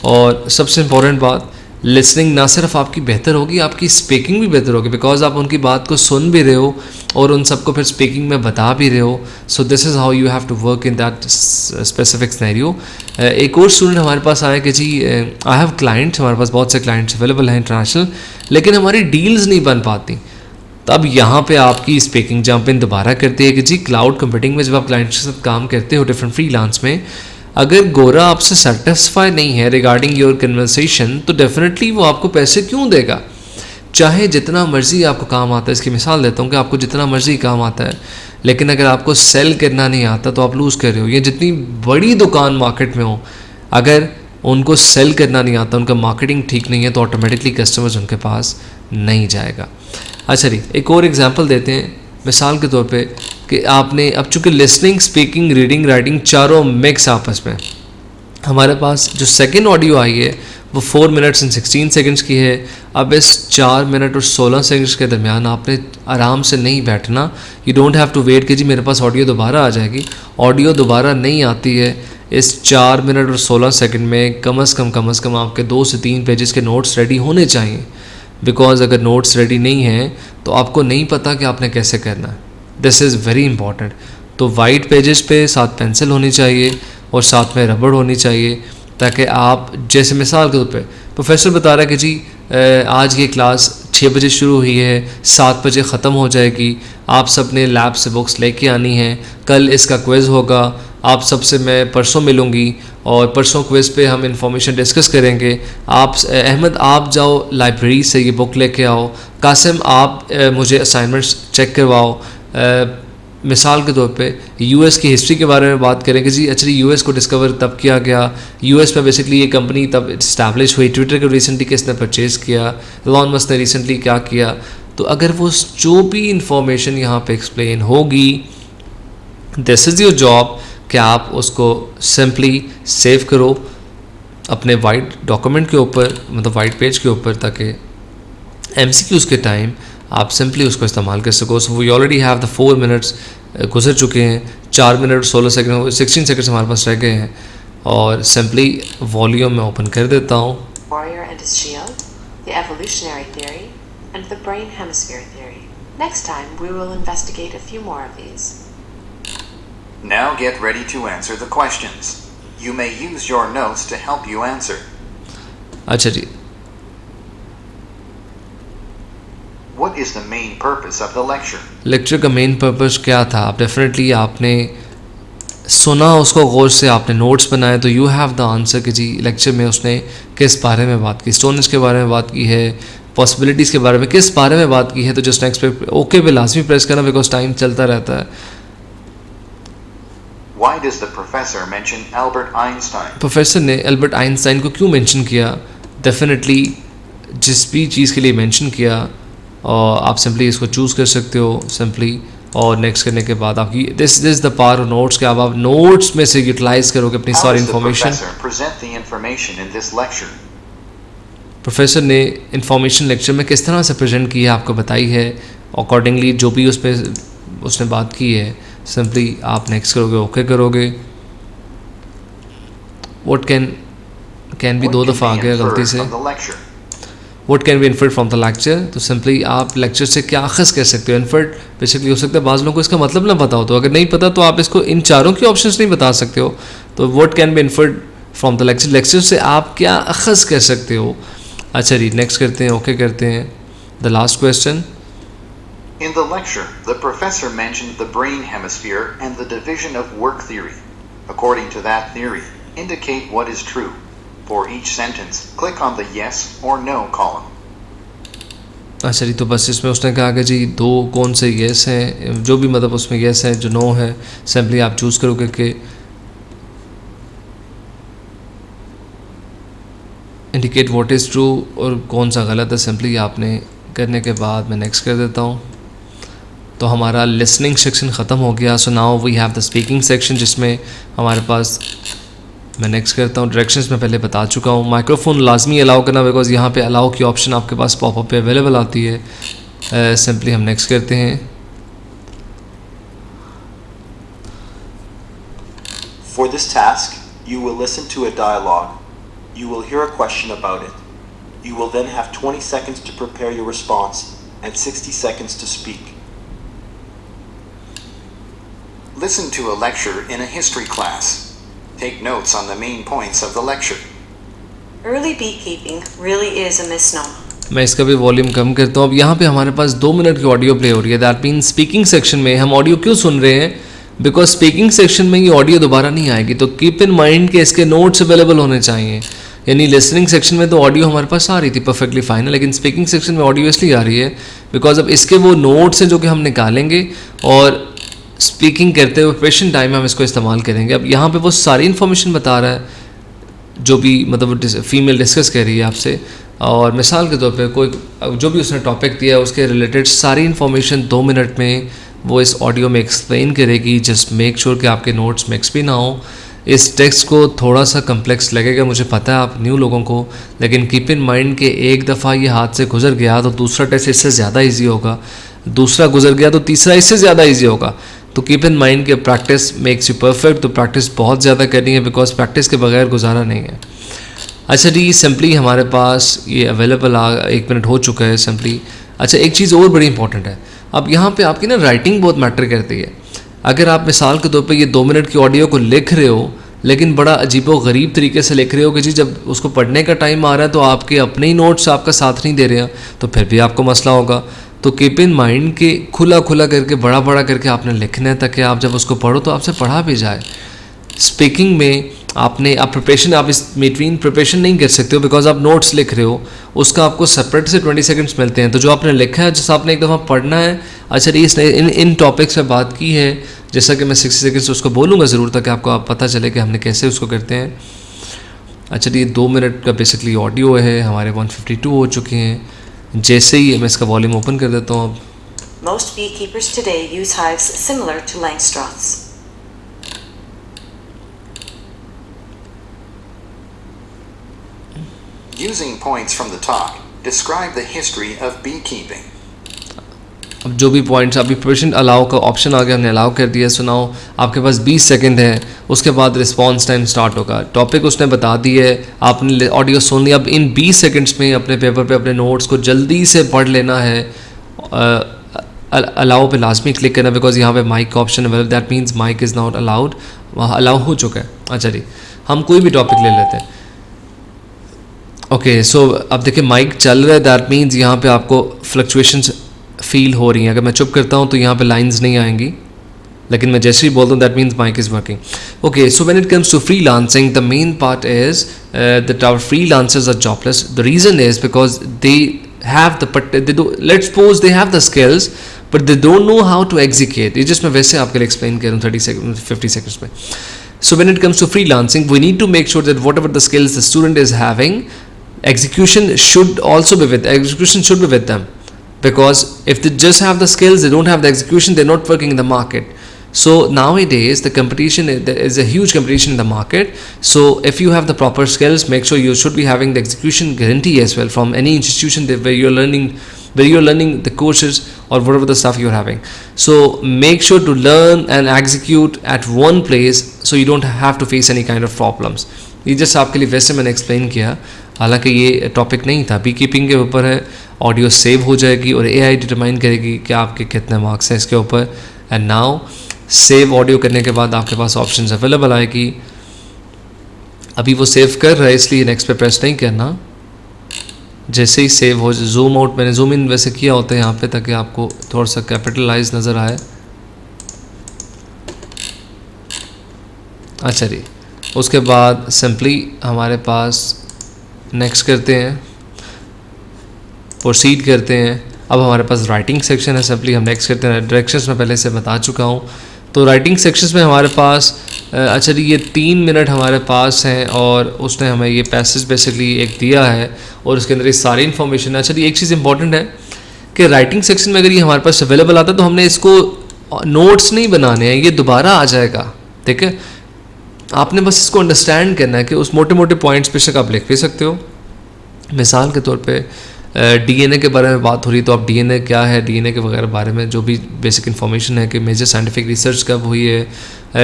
और सबसे इम्पॉर्टेंट बात, लिसनिंग ना सिर्फ आपकी बेहतर होगी, आपकी स्पीकिंग भी बेहतर होगी, बिकॉज आप उनकी बात को सुन भी रहे हो और उन सबको फिर स्पीकिंग में बता भी रहे हो. So this is how you have to work in that specific scenario. एक और स्टूडेंट हमारे पास आया कि जी आई हैव क्लाइंट्स, हमारे पास बहुत से क्लाइंट्स अवेलेबल हैं इंटरनेशनल, लेकिन हमारी डील्स नहीं बन पाती. तब यहाँ पे आपकी स्पीकिंग जंप इन दोबारा करती है कि जी क्लाउड कंप्यूटिंग में जब आप क्लाइंट्स के साथ काम करते हो डिफरेंट फ्रीलांस में, अगर गोरा आपसे सेटिस्फाई नहीं है रिगार्डिंग योर कन्वर्सेशन तो डेफिनेटली वो आपको पैसे क्यों देगा, चाहे जितना मर्जी आपको काम आता है। इसकी मिसाल देता हूँ कि आपको जितना मर्जी काम आता है, लेकिन अगर आपको सेल करना नहीं आता तो आप लूज़ कर रहे हो। ये जितनी बड़ी दुकान मार्केट में हो, अगर उनको सेल करना नहीं आता, उनका मार्केटिंग ठीक नहीं है, तो ऑटोमेटिकली कस्टमर्स उनके पास नहीं जाएगा। अच्छा जी, एक और एग्जांपल देते हैं मिसाल के तौर पे कि आपने अब चूँकि लिसनिंग, स्पीकिंग, रीडिंग, राइटिंग चारों मिक्स आपस में, हमारे पास जो सेकेंड ऑडियो आई है वो 4 मिनट्स एंड 16 सेकंड्स की है। अब इस 4 मिनट और 16 सेकंड्स के दरमियान आपने आराम से नहीं बैठना। You don't have to wait कि जी मेरे पास ऑडियो दोबारा आ जाएगी। ऑडियो दोबारा नहीं आती है। इस 4 मिनट और 16 सेकंड में कम से कम आपके 2 से 3 पेजेस के नोट्स रेडी होने चाहिए। बिकॉज अगर नोट्स रेडी नहीं हैं तो आपको नहीं पता कि आपने कैसे करना है। This is very important. तो वाइट पेजेस पे साथ पेंसिल होनी चाहिए और साथ में रबड़ होनी चाहिए, ताकि आप, जैसे मिसाल के तौर पे प्रोफेसर बता रहा है कि जी आज ये क्लास 6 बजे शुरू हुई है, 7 बजे ख़त्म हो जाएगी, आप सब ने लैब से बुक्स लेके आनी हैं, कल इसका क्विज़ होगा, आप सबसे मैं परसों मिलूँगी और परसों क्विज़ पे हम इंफॉर्मेशन डिस्कस करेंगे। आप अहमद आप जाओ लाइब्रेरी से ये बुक लेके आओ, कासिम आप मुझे असाइनमेंट्स चेक करवाओ। मिसाल के तौर पे यूएस की हिस्ट्री के बारे में बात करें कि जी एक्चुअली यूएस को डिस्कवर तब किया गया, यूएस में बेसिकली ये कंपनी तब इस्टेब्लिश हुई, ट्विटर को रिसेंटली किसने परचेज़ किया, एलन मस्क ने रिसेंटली क्या किया। तो अगर वो जो भी इंफॉर्मेशन यहाँ पे एक्सप्लेन होगी, दिस इज़ योर जॉब कि आप उसको सिंपली सेव करो अपने वाइट डॉक्यूमेंट के ऊपर, मतलब वाइट पेज के ऊपर, ताकि MCQs के टाइम आप सिंपली उसको इस्तेमाल कर सको। So we already have the 4 minutes गुजर चुके हैं, 4 मिनट 16 सेकंड्स हमारे पास रह गए हैं, और सिंपली वॉल्यूम में ओपन कर देता हूँ। Warrior and his shield, the evolutionary theory, and the brain hemisphere theory. Next time we will investigate a few more of these. Now get ready to answer the questions. You may use your notes to help you answer. अच्छा जी, What is the main purpose of the lecture? Lecture का main purpose क्या था? आप definitely आपने सुना, उसको गौर से आपने नोट्स बनाए, तो यू हैव द आंसर कि जी लेक्चर में उसने किस बारे में बात की, स्टोनेज के बारे में बात की है, पॉसिबिलिटीज़ के बारे में किस बारे में बात की है। तो जस्ट नेक्स्ट पे ओके पे लाजमी प्रेस करना, बिकॉज टाइम चलता रहता है। Why does the professor mention Albert Einstein? Professor ने एल्बर्ट आइंस्टाइन को क्यों मेंशन किया? डेफिनेटली जिस भी चीज़ के लिए मेंशन किया, और आप सिंपली इसको चूज़ कर सकते हो सिंपली, और नेक्स्ट करने के बाद आपकी this is the power of notes कि आप नोट्स में से यूटिलाइज करोगे अपनी How सारी does the information. professor present the information in this lecture? Professor ने इंफॉर्मेशन लेक्चर में किस तरह से प्रेजेंट की है आपको बताई है, अकॉर्डिंगली जो भी उस पर उसने बात की है, सिंपली आप नेक्स्ट करोगे, ओके करोगे। व्हाट कैन भी What दो can दफ़ा आ be गया गलती inferred से। from the lecture? What can be inferred from the lecture, तो सिंपली आप लेक्चर से क्या अखज़ कर सकते हो। इन्फर्ड बेसिकली हो सकता है बाज़ लोगों को इसका मतलब ना पता हो, तो अगर नहीं पता तो आप इसको इन चारों के ऑप्शंस नहीं बता सकते हो। तो what can be inferred from the lecture, lecture से आप क्या अखज़ कर सकते हो। अच्छा जी, नेक्स्ट करते हैं, ओके करते हैं। The last question, In the lecture, the professor mentioned the brain hemisphere and the division of work theory. According to that theory, indicate what is true. For each sentence, click on the yes or no column. अच्छा जी, तो बस इसमें उसने कहा कि जी दो कौन से येस हैं, जो भी मतलब उसमें येस है, जो नो है, सिंपली आप चूज़ करोगे कि इंडिकेट व्हाट इज़ ट्रू और कौन सा गलत है। सिंपली आपने करने के बाद मैं नेक्स्ट कर देता हूँ। तो हमारा लिसनिंग सेक्शन ख़त्म हो गया। So now we have the speaking section, जिसमें हमारे पास, मैं नेक्स्ट करता हूँ। डायरेक्शंस में पहले बता चुका हूँ। माइक्रोफोन लाजमी अलाउ करना, बिकॉज यहाँ पे अलाउ की ऑप्शन आपके पास पॉपअप पे अवेलेबल आती है। सिंपली हम नेक्स्ट करते हैं। For this task, you will listen to a dialogue. You will hear a question about it. You will then have 20 seconds to prepare your response and 60 seconds to speak. Listen to a lecture in a history class. Take notes on the main points of the lecture. Early beekeeping really is a misnomer. मैं इसका भी volume कम करता हूँ। अब यहाँ पे हमारे पास 2 minute की ऑडियो प्ले हो रही है। दैट मीन स्पीकिंग सेक्शन में हम ऑडियो क्यों सुन रहे हैं? बिकॉज स्पीकिंग सेक्शन में ये ऑडियो दोबारा नहीं आएगी. तो कीप इन माइंड कि इसके नोट्स अवेलेबल होने चाहिए. यानी लिसनिंग सेक्शन में तो ऑडियो हमारे पास आ रही थी परफेक्टली फाइन है, लेकिन स्पीकिंग सेक्शन में ऑडियो इसलिए आ रही है बिकॉज अब इसके वो नोट्स हैं जो कि हम निकालेंगे और स्पीकिंग करते हुए प्रिपरेशन टाइम में हम इसको इस्तेमाल करेंगे. अब यहाँ पे वो सारी इन्फॉर्मेशन बता रहा है जो भी मतलब फीमेल डिस्कस कर रही है आपसे, और मिसाल के तौर पे कोई जो भी उसने टॉपिक दिया है उसके रिलेटेड सारी इन्फॉर्मेशन 2 मिनट में वो इस ऑडियो में एक्सप्लेन करेगी. जस्ट मेक श्योर कि आपके नोट्स मिक्स भी ना हो. इस टेक्स्ट को थोड़ा सा कम्प्लेक्स लगेगा, मुझे पता है आप न्यू लोगों को, लेकिन कीप इन माइंड कि एक दफ़ा ये हाथ से गुजर गया तो दूसरा टेस्ट इससे ज़्यादा ईजी होगा, दूसरा गुजर गया तो तीसरा इससे ज़्यादा ईजी होगा. तो कीप इन माइंड कि प्रैक्टिस मेक्स यू परफेक्ट. तो प्रैक्टिस बहुत ज़्यादा करनी है बिकॉज प्रैक्टिस के बगैर गुजारा नहीं है. अच्छा जी, सिंपली हमारे पास ये अवेलेबल 1 मिनट हो चुका है सिंपली. अच्छा, एक चीज़ और बड़ी इंपॉर्टेंट है. अब यहाँ पे आपकी ना राइटिंग बहुत मैटर करती है. अगर आप मिसाल के तौर पे ये 2 मिनट की ऑडियो को लिख रहे हो लेकिन बड़ा अजीबो गरीब तरीके से लिख रहे हो कि जी जब उसको पढ़ने का टाइम आ रहा है तो आपके अपने ही नोट्स आपका साथ नहीं दे रहे हैं, तो फिर भी आपको मसला होगा. तो कीप इन माइंड कि खुला करके बड़ा करके आपने लिखना है ताकि आप जब उसको पढ़ो तो आपसे पढ़ा भी जाए. स्पीकिंग में आप प्रिपरेशन, आप इस बिटवीन प्रिपरेशन नहीं कर सकते हो बिकॉज आप नोट्स लिख रहे हो, उसका आपको सेपरेट से 20 सेकंड्स मिलते हैं. तो जो आपने लिखा है जैसा आपने एक दफ़ा पढ़ना है. अच्छा, इसने इन टॉपिक्स पे बात की है, जैसा कि मैं 60 सेकंड्स उसको बोलूँगा ज़रूर ताकि आपको पता चले कि हमने कैसे उसको करते हैं. अच्छा, ये 2 मिनट का बेसिकली ऑडियो है. हमारे 152 हो चुके हैं. जैसे ही मैं इसका वॉल्यूम ओपन कर देता हूँ. अब Most beekeepers today use hives similar to Langstroth's. Using points from the talk, describe the history of beekeeping. अब जो भी पॉइंट्स अभी प्रिपरेशन अलाउ का ऑप्शन आ गया, हमने अलाउ कर दिया. सुनाओ, आपके पास 20 सेकंड है, उसके बाद रिस्पांस टाइम स्टार्ट होगा. टॉपिक उसने बता दी है, आपने ऑडियो सुन लिया. अब इन 20 सेकंड्स में अपने पेपर पे अपने नोट्स को जल्दी से पढ़ लेना है. अलाउ पे लाजमी क्लिक करना बिकॉज यहाँ पे माइक का option available, that means mic is not allowed. वहाँ अलाउ हो चुका है. अच्छा जी, हम कोई भी टॉपिक ले लेते हैं. ओके, सो अब देखिए माइक चल रहा है, दैट मीन्स यहाँ पे आपको फ्लक्चुएशंस फील हो रही हैं. अगर मैं चुप करता हूँ तो यहाँ पे लाइंस नहीं आएंगी, लेकिन मैं जैसे ही बोलता हूँ that means mic is working. Okay, so when it comes to freelancing, the main part is that our freelancers are jobless. The reason is because they have let's suppose they have the skills but they don't know how to execute. ये just मैं वैसे आपके लिए explain कर रहा हूँ 50 seconds में. So when it comes to freelancing, we need to make sure that whatever the skills the student is having, execution should be with them. Because if they just have the skills, they don't have the execution, they're not working in the market. So nowadays the competition, there is a huge competition in the market. So if you have the proper skills, make sure you should be having the execution guarantee as well from any institution where you're learning the courses or whatever the stuff you're having. So make sure to learn and execute at one place so you don't have to face any kind of problems. ये just आपके लिए वैसे मैंने explain किया, हालांकि ये topic नहीं था. बी कीपिंग के ऊपर है. ऑडियो सेव हो जाएगी और AI डिटरमाइन करेगी कि आपके कितने मार्क्स हैं इसके ऊपर. एंड नाउ सेव ऑडियो करने के बाद आपके पास ऑप्शंस अवेलेबल आएगी. अभी वो सेव कर रहा है इसलिए नेक्स्ट पे प्रेस नहीं करना. जैसे ही सेव हो, जूम आउट मैंने जूम इन वैसे किया होता है यहाँ पे ताकि आपको थोड़ा सा कैपिटलाइज नज़र आए. अच्छा जी, उसके बाद सिंपली हमारे पास नेक्स्ट करते हैं, प्रोसीड करते हैं. अब हमारे पास राइटिंग सेक्शन है. सिंपली हम नेक्स्ट करते हैं. डायरेक्शंस में पहले से बता चुका हूँ. तो राइटिंग सेक्शंस में हमारे पास अच्छा जी ये 3 मिनट हमारे पास हैं और उसने हमें ये पैसेज बेसिकली एक दिया है और उसके अंदर ये सारी इन्फॉर्मेशन है. अच्छा जी, एक चीज़ इंपॉर्टेंट है कि राइटिंग सेक्शन में अगर ये हमारे पास अवेलेबल आता है तो हमने इसको नोट्स नहीं बनाने हैं, ये दोबारा आ जाएगा. ठीक है, आपने बस इसको अंडरस्टैंड करना है कि उस मोटे मोटे पॉइंट्स बेशक आप लिख भी सकते हो. मिसाल के तौर पे DNA के बारे में बात हो रही तो आप DNA क्या है, DNA के वगैरह बारे में जो भी बेसिक इन्फॉर्मेशन है कि मेजर साइंटिफिक रिसर्च कब हुई है,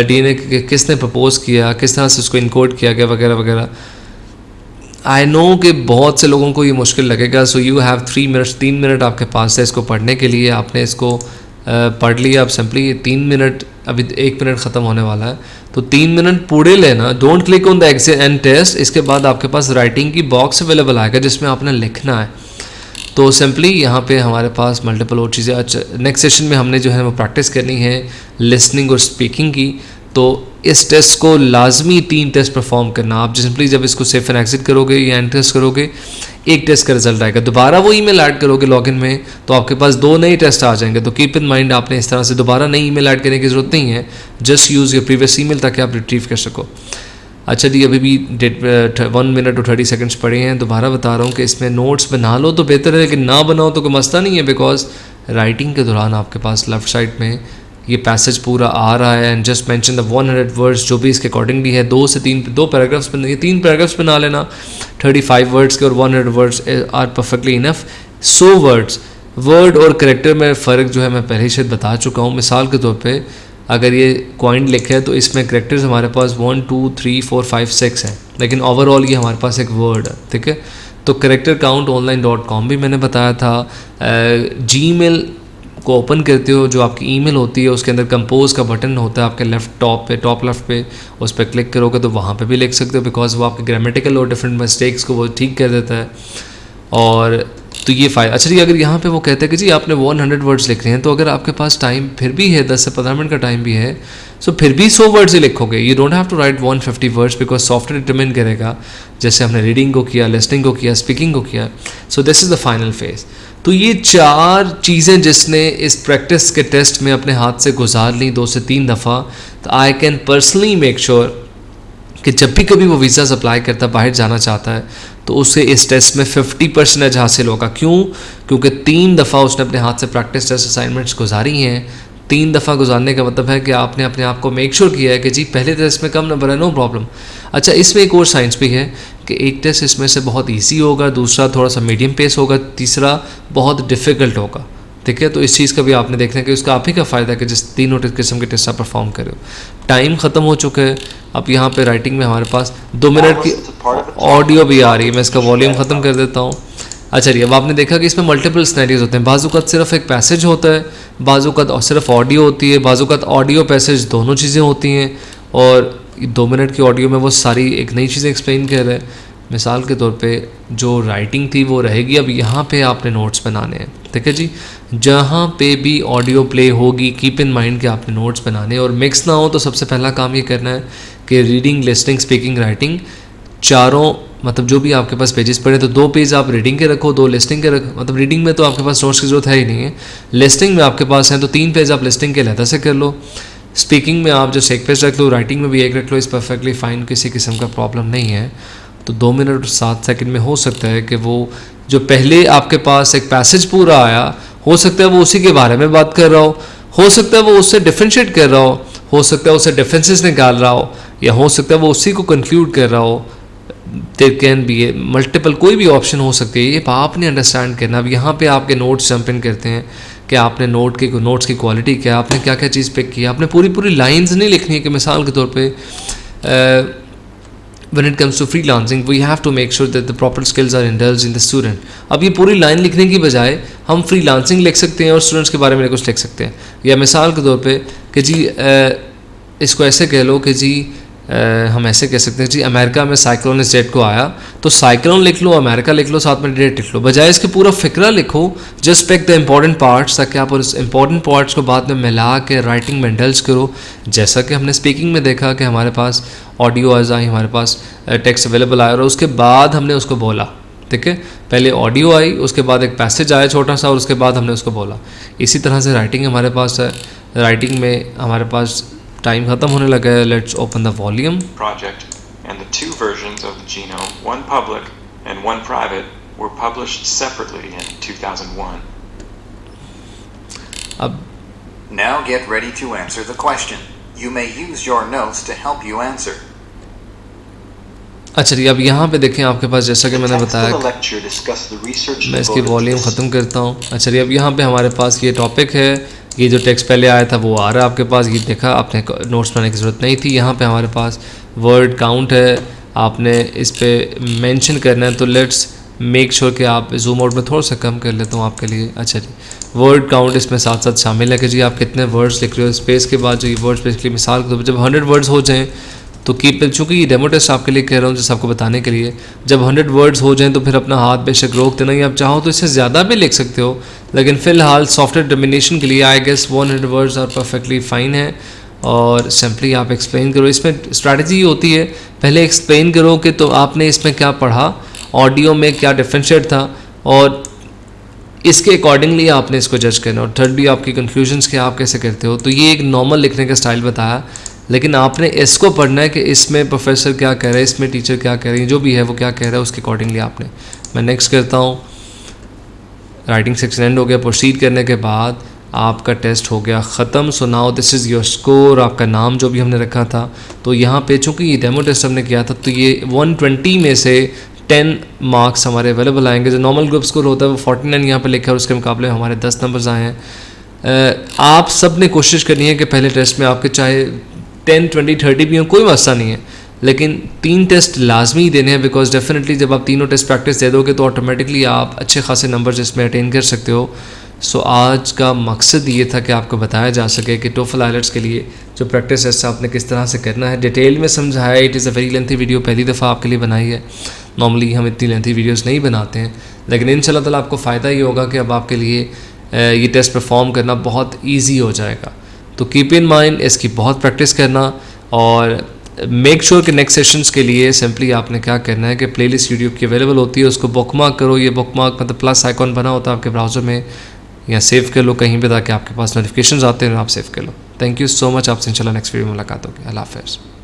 DNA किसने प्रपोज किया, किस तरह से उसको इनकोड किया गया वगैरह वगैरह. आई नो कि बहुत से लोगों को ये मुश्किल लगेगा. सो यू हैव 3 मिनट आपके पास है इसको पढ़ने के लिए. आपने इसको पढ़ लिया. अब सिंपली 3 मिनट, अभी 1 मिनट ख़त्म होने वाला है तो 3 मिनट पूरे लेना. Don't click on the exam end test. इसके बाद आपके पास राइटिंग की बॉक्स अवेलेबल आएगा जिसमें आपने लिखना है. तो सिंपली यहाँ पे हमारे पास मल्टीपल और चीज़ें। अच्छा, नेक्स्ट सेशन में हमने जो है वो प्रैक्टिस करनी है लिसनिंग और स्पीकिंग की। तो इस टेस्ट को लाजमी 3 टेस्ट परफॉर्म करना। आप सिंपली जब इसको सेफ एंड एग्जिट करोगे या एंड टेस्ट करोगे, एक टेस्ट का रिजल्ट आएगा, दोबारा वो ईमेल ऐड करोगे लॉगिन में तो आपके पास 2 नए टेस्ट आ जाएंगे। तो कीप इन माइंड, आपने इस तरह से दोबारा नई ईमेल ऐड करने की ज़रूरत नहीं है, just use your previous email ताकि आप रिट्रीव कर सको। अच्छा जी, अभी भी 1 मिनट और 30 सेकंड्स पड़े हैं। दोबारा बता रहा हूँ कि इसमें नोट्स बना लो तो बेहतर है, लेकिन ना बनाओ तो कोई मसला नहीं है, बिकॉज राइटिंग के दौरान आपके पास लेफ्ट साइड में ये पैसेज पूरा आ रहा है and just mention the 100 words जो भी इसके अकॉर्डिंगली है। 2 से 3 पैराग्राफ्स बना, ये 3 पैराग्राफ्स बना लेना 35 वर्ड्स के, और 100 words are perfectly enough. 100 word और करेक्टर में फ़र्क जो है मैं पहले ही शायद बता चुका हूँ। मिसाल के तौर पे अगर ये क्वाइंट लिखा है तो इसमें करेक्टर्स हमारे पास 1 2 3 4 5 6 हैं, लेकिन ओवरऑल ये हमारे पास एक वर्ड है, ठीक है। तो करेक्टर काउंट online.com भी मैंने बताया था। Gmail को ओपन करते हो, जो आपकी ईमेल होती है उसके अंदर कंपोज का बटन होता है आपके टॉप लेफ्ट पे, उस पर क्लिक करोगे तो वहाँ पे भी लिख सकते हो, बिकॉज वो आपके ग्रामेटिकल और डिफरेंट मिस्टेक्स को वो ठीक कर देता है। और तो ये फ़ायदा। अच्छा जी, अगर यहाँ पे वो कहते हैं कि जी आपने 100 वर्ड्स लिख रहे हैं, तो अगर आपके पास टाइम फिर भी है, 10 से 15 मिनट का टाइम भी है, सो फिर भी 100 वर्ड्स ही लिखोगे। You don't have to write 150 words, because software determine करेगा, जैसे हमने रीडिंग को किया, लिसनिंग को किया, स्पीकिंग को किया। सो this is the final phase. तो ये 4 चीज़ें जिसने इस प्रैक्टिस के टेस्ट में अपने हाथ से गुजार ली 2 से 3 दफ़ा, तो I can personally make sure कि जब भी कभी वो वीज़ा अप्लाई करता, बाहर जाना चाहता है, तो उसे इस टेस्ट में 50% हासिल होगा। क्यों? क्योंकि 3 दफ़ा उसने अपने हाथ से प्रैक्टिस टेस्ट असाइनमेंट्स गुजारी हैं। 3 दफ़ा गुजारने का मतलब है कि आपने अपने आप को मेक श्योर किया है कि जी पहले टेस्ट में कम नंबर है, नो प्रॉब्लम। अच्छा, इसमें एक और साइंस भी है कि एक टेस्ट इसमें से बहुत ईजी होगा, दूसरा थोड़ा सा मीडियम पेस होगा, तीसरा बहुत डिफ़िकल्ट होगा, ठीक है। तो इस चीज़ का भी आपने देखना है कि उसका आप ही का फ़ायदा है कि जिस 3 किस्म के टेस्ट आप परफॉर्म करें। टाइम ख़त्म हो चुका है। अब यहाँ पे राइटिंग में हमारे पास 2 मिनट की ऑडियो भी आ रही है, मैं इसका वॉल्यूम ख़त्म कर देता हूँ। अच्छा जी, अब आपने देखा कि इसमें मल्टीपल सिनेरियोज होते हैं। बाज़-औक़ात सिर्फ एक पैसेज होता है, बाज़-औक़ात सिर्फ ऑडियो होती है, बाज़-औक़ात ऑडियो पैसेज दोनों चीज़ें होती हैं, और 2 मिनट की ऑडियो में वो सारी एक नई चीज़ें एक्सप्लेन कर रहे हैं। मिसाल के तौर पे जो राइटिंग थी वो रहेगी, अब यहाँ पे आपने नोट्स बनाने हैं, ठीक है जी। जहाँ पे भी ऑडियो प्ले होगी, कीप इन माइंड कि आपने नोट्स बनाने, और मिक्स ना हो तो सबसे पहला काम ये करना है कि रीडिंग, लिसनिंग, स्पीकिंग, राइटिंग चारों, मतलब जो भी आपके पास पेजेस पड़े तो 2 पेज आप रीडिंग के रखो, 2 लिसनिंग के रखो। मतलब रीडिंग में तो आपके पास नोट्स की ज़रूरत है ही नहीं है, लिसनिंग में आपके पास है तो 3 पेज आप लिसनिंग के अलग से कर लो, स्पीकिंग में आप जस्ट 1 पेज रख लो, राइटिंग में भी 1 रख लो। इस परफेक्टली फ़ाइन, किसी किस्म का प्रॉब्लम नहीं है। तो 2 मिनट और 7 सेकंड में हो सकता है कि वो जो पहले आपके पास एक पैसेज पूरा आया, हो सकता है वो उसी के बारे में बात कर रहा हो सकता है वो उससे डिफ्रेंशिएट कर रहा हो सकता है उससे डिफरेंसेस निकाल रहा हो, या हो सकता है वो उसी को कंक्लूड कर रहा हो। देयर कैन बी मल्टीपल, कोई भी ऑप्शन हो सकती है, ये आपने अंडरस्टैंड करना। अब यहाँ पे आपके नोट्स जंप इन करते हैं कि आपने नोट्स की क्वालिटी क्या, आपने क्या क्या चीज़ पिक की। आपने पूरी लाइंस नहीं लिखनी है कि मिसाल के तौर पे when it comes to freelancing we have to make sure that the proper skills are indulged in the student। अब ये पूरी लाइन लिखने की बजाय हम फ्रीलांसिंग लिख सकते हैं और स्टूडेंट्स के बारे में कुछ लिख सकते हैं। या मिसाल के तौर पे कि जी इसको ऐसे कह लो कि जी हम ऐसे कह सकते हैं जी अमेरिका में साइक्लोन इस डेट को आया, तो साइक्लोन लिख लो, अमेरिका लिख लो, साथ में डेट लिख लो, बजाय इसके पूरा फिक्रा लिखो। Just pick the important parts, ताकि आप उस इम्पॉर्टेंट पार्ट्स को बाद में मिला के राइटिंग में इंडल्ज करो। जैसा कि हमने स्पीकिंग में देखा कि हमारे पास ऑडियो आज आई, हमारे पास टेक्स्ट अवेलेबल आया, और उसके बाद हमने उसको बोला, ठीक है। पहले ऑडियो आई, उसके बाद एक पैसेज आया छोटा सा, और उसके बाद हमने उसको बोला। इसी तरह से राइटिंग हमारे पास है। राइटिंग में हमारे पास टाइम ख़त्म होने लगा है। Let's open the volume. Project and the 2 versions of the genome, one public and one private, were published separately in 2001. अब Now get ready to answer the question. You may use your notes to help you answer. अच्छा जी, अब यहाँ पे देखें आपके पास, जैसा कि मैंने बताया, मैं इसकी वॉल्यूम ख़त्म करता हूँ। अच्छा जी, अब यहाँ पे हमारे पास ये टॉपिक है, ये जो टेक्स्ट पहले आया था वो आ रहा है आपके पास, ये देखा, आपने नोट्स बनाने की ज़रूरत नहीं थी। यहाँ पे हमारे पास वर्ड काउंट है, आपने इस पर मेंशन करना है। तो लेट्स मेक श्योर कि आप जूम आउट में थोड़ा सा कम कर लेता हूँ आपके लिए। अच्छा जी, वर्ड काउंट इसमें साथ साथ शामिल है कि जी आप कितने वर्ड्स लिख रहे हो। स्पेस के बाद जो ये वर्ड्स बेसिकली मिसाल के तौर पर जब 100 वर्ड्स हो जाएँ तो चूँकि ये डेमो टेस्ट आपके लिए कह रहा हूँ जैसे आपको बताने के लिए, जब 100 वर्ड्स हो जाएं तो फिर अपना हाथ बेशक रोक देना, या आप चाहो तो इससे ज़्यादा भी लिख सकते हो, लेकिन फ़िलहाल सॉफ्टवेयर डोमिनेशन के लिए I guess 100 words are perfectly fine है। और सिंपली आप एक्सप्लेन करो। इसमें स्ट्रैटेजी होती है, पहले एक्सप्लेन करो कि तो आपने इसमें क्या पढ़ा, ऑडियो में क्या डिफरेंशिएट था, और इसके अकॉर्डिंगली आपने इसको जज करना। और थर्डली आपकी कंक्लूजन्स क्या, आप कैसे करते हो। तो ये एक नॉर्मल लिखने का स्टाइल बताया, लेकिन आपने इसको पढ़ना है कि इसमें प्रोफेसर क्या कह रहा है, इसमें टीचर क्या कह रही है, जो भी है वो क्या कह रहा है, उसके अकॉर्डिंगली आपने। मैं नेक्स्ट करता हूँ। राइटिंग सेक्शन एंड हो गया। प्रोसीड करने के बाद आपका टेस्ट हो गया ख़त्म। So now this is your score, आपका नाम जो भी हमने रखा था। तो यहाँ पे चूँकि ये डेमो टेस्ट हमने किया था, तो ये 120 में से 10 मार्क्स हमारे अवेलेबल आएंगे। जो नॉर्मल ग्रुप स्कोर होता है वो 49 यहाँ पे लिखा है, और उसके मुकाबले हमारे 10 नंबर्स आए हैं। आप सब ने कोशिश करनी है कि पहले टेस्ट में आपके चाहे 10, 20, 30 भी हो, कोई मसला नहीं है, लेकिन 3 टेस्ट लाजमी देने हैं, बिकॉज डेफिनेटली जब आप तीनों टेस्ट प्रैक्टिस दे दोगे तो ऑटोमेटिकली आप अच्छे खासे नंबर्स इसमें अटेन कर सकते हो। सो आज का मकसद ये था कि आपको बताया जा सके कि टोफल आइलेट्स के लिए जो प्रैक्टिस टेस्ट आपने किस तरह से करना है, डिटेल में समझाया। It is a very lengthy video, पहली दफ़ा आपके लिए बनाई है। नॉर्मली हम इतनी लेंथी वीडियोस नहीं बनाते हैं, लेकिन इंशाल्लाह ताला आपको फ़ायदा ये होगा कि अब आपके लिए ये टेस्ट परफॉर्म करना बहुत ईजी हो जाएगा। तो कीप इन माइंड इसकी बहुत प्रैक्टिस करना, और मेक श्योर कि नेक्स्ट सेशंस के लिए सिंपली आपने क्या करना है कि प्लेलिस्ट यूट्यूब की अवेलेबल होती है, उसको बुकमार्क करो। ये बुकमार्क मतलब प्लस आइकॉन बना होता है आपके ब्राउज़र में, या सेव कर लो कहीं पे ताकि आपके पास नोटिफिकेशंस आते हैं और आप सेव कर लो। Thank you so much. आपसे इंशाल्लाह नेक्स्ट वीडियो में मुलाकात होगी। अल्लाह हाफ़िज़।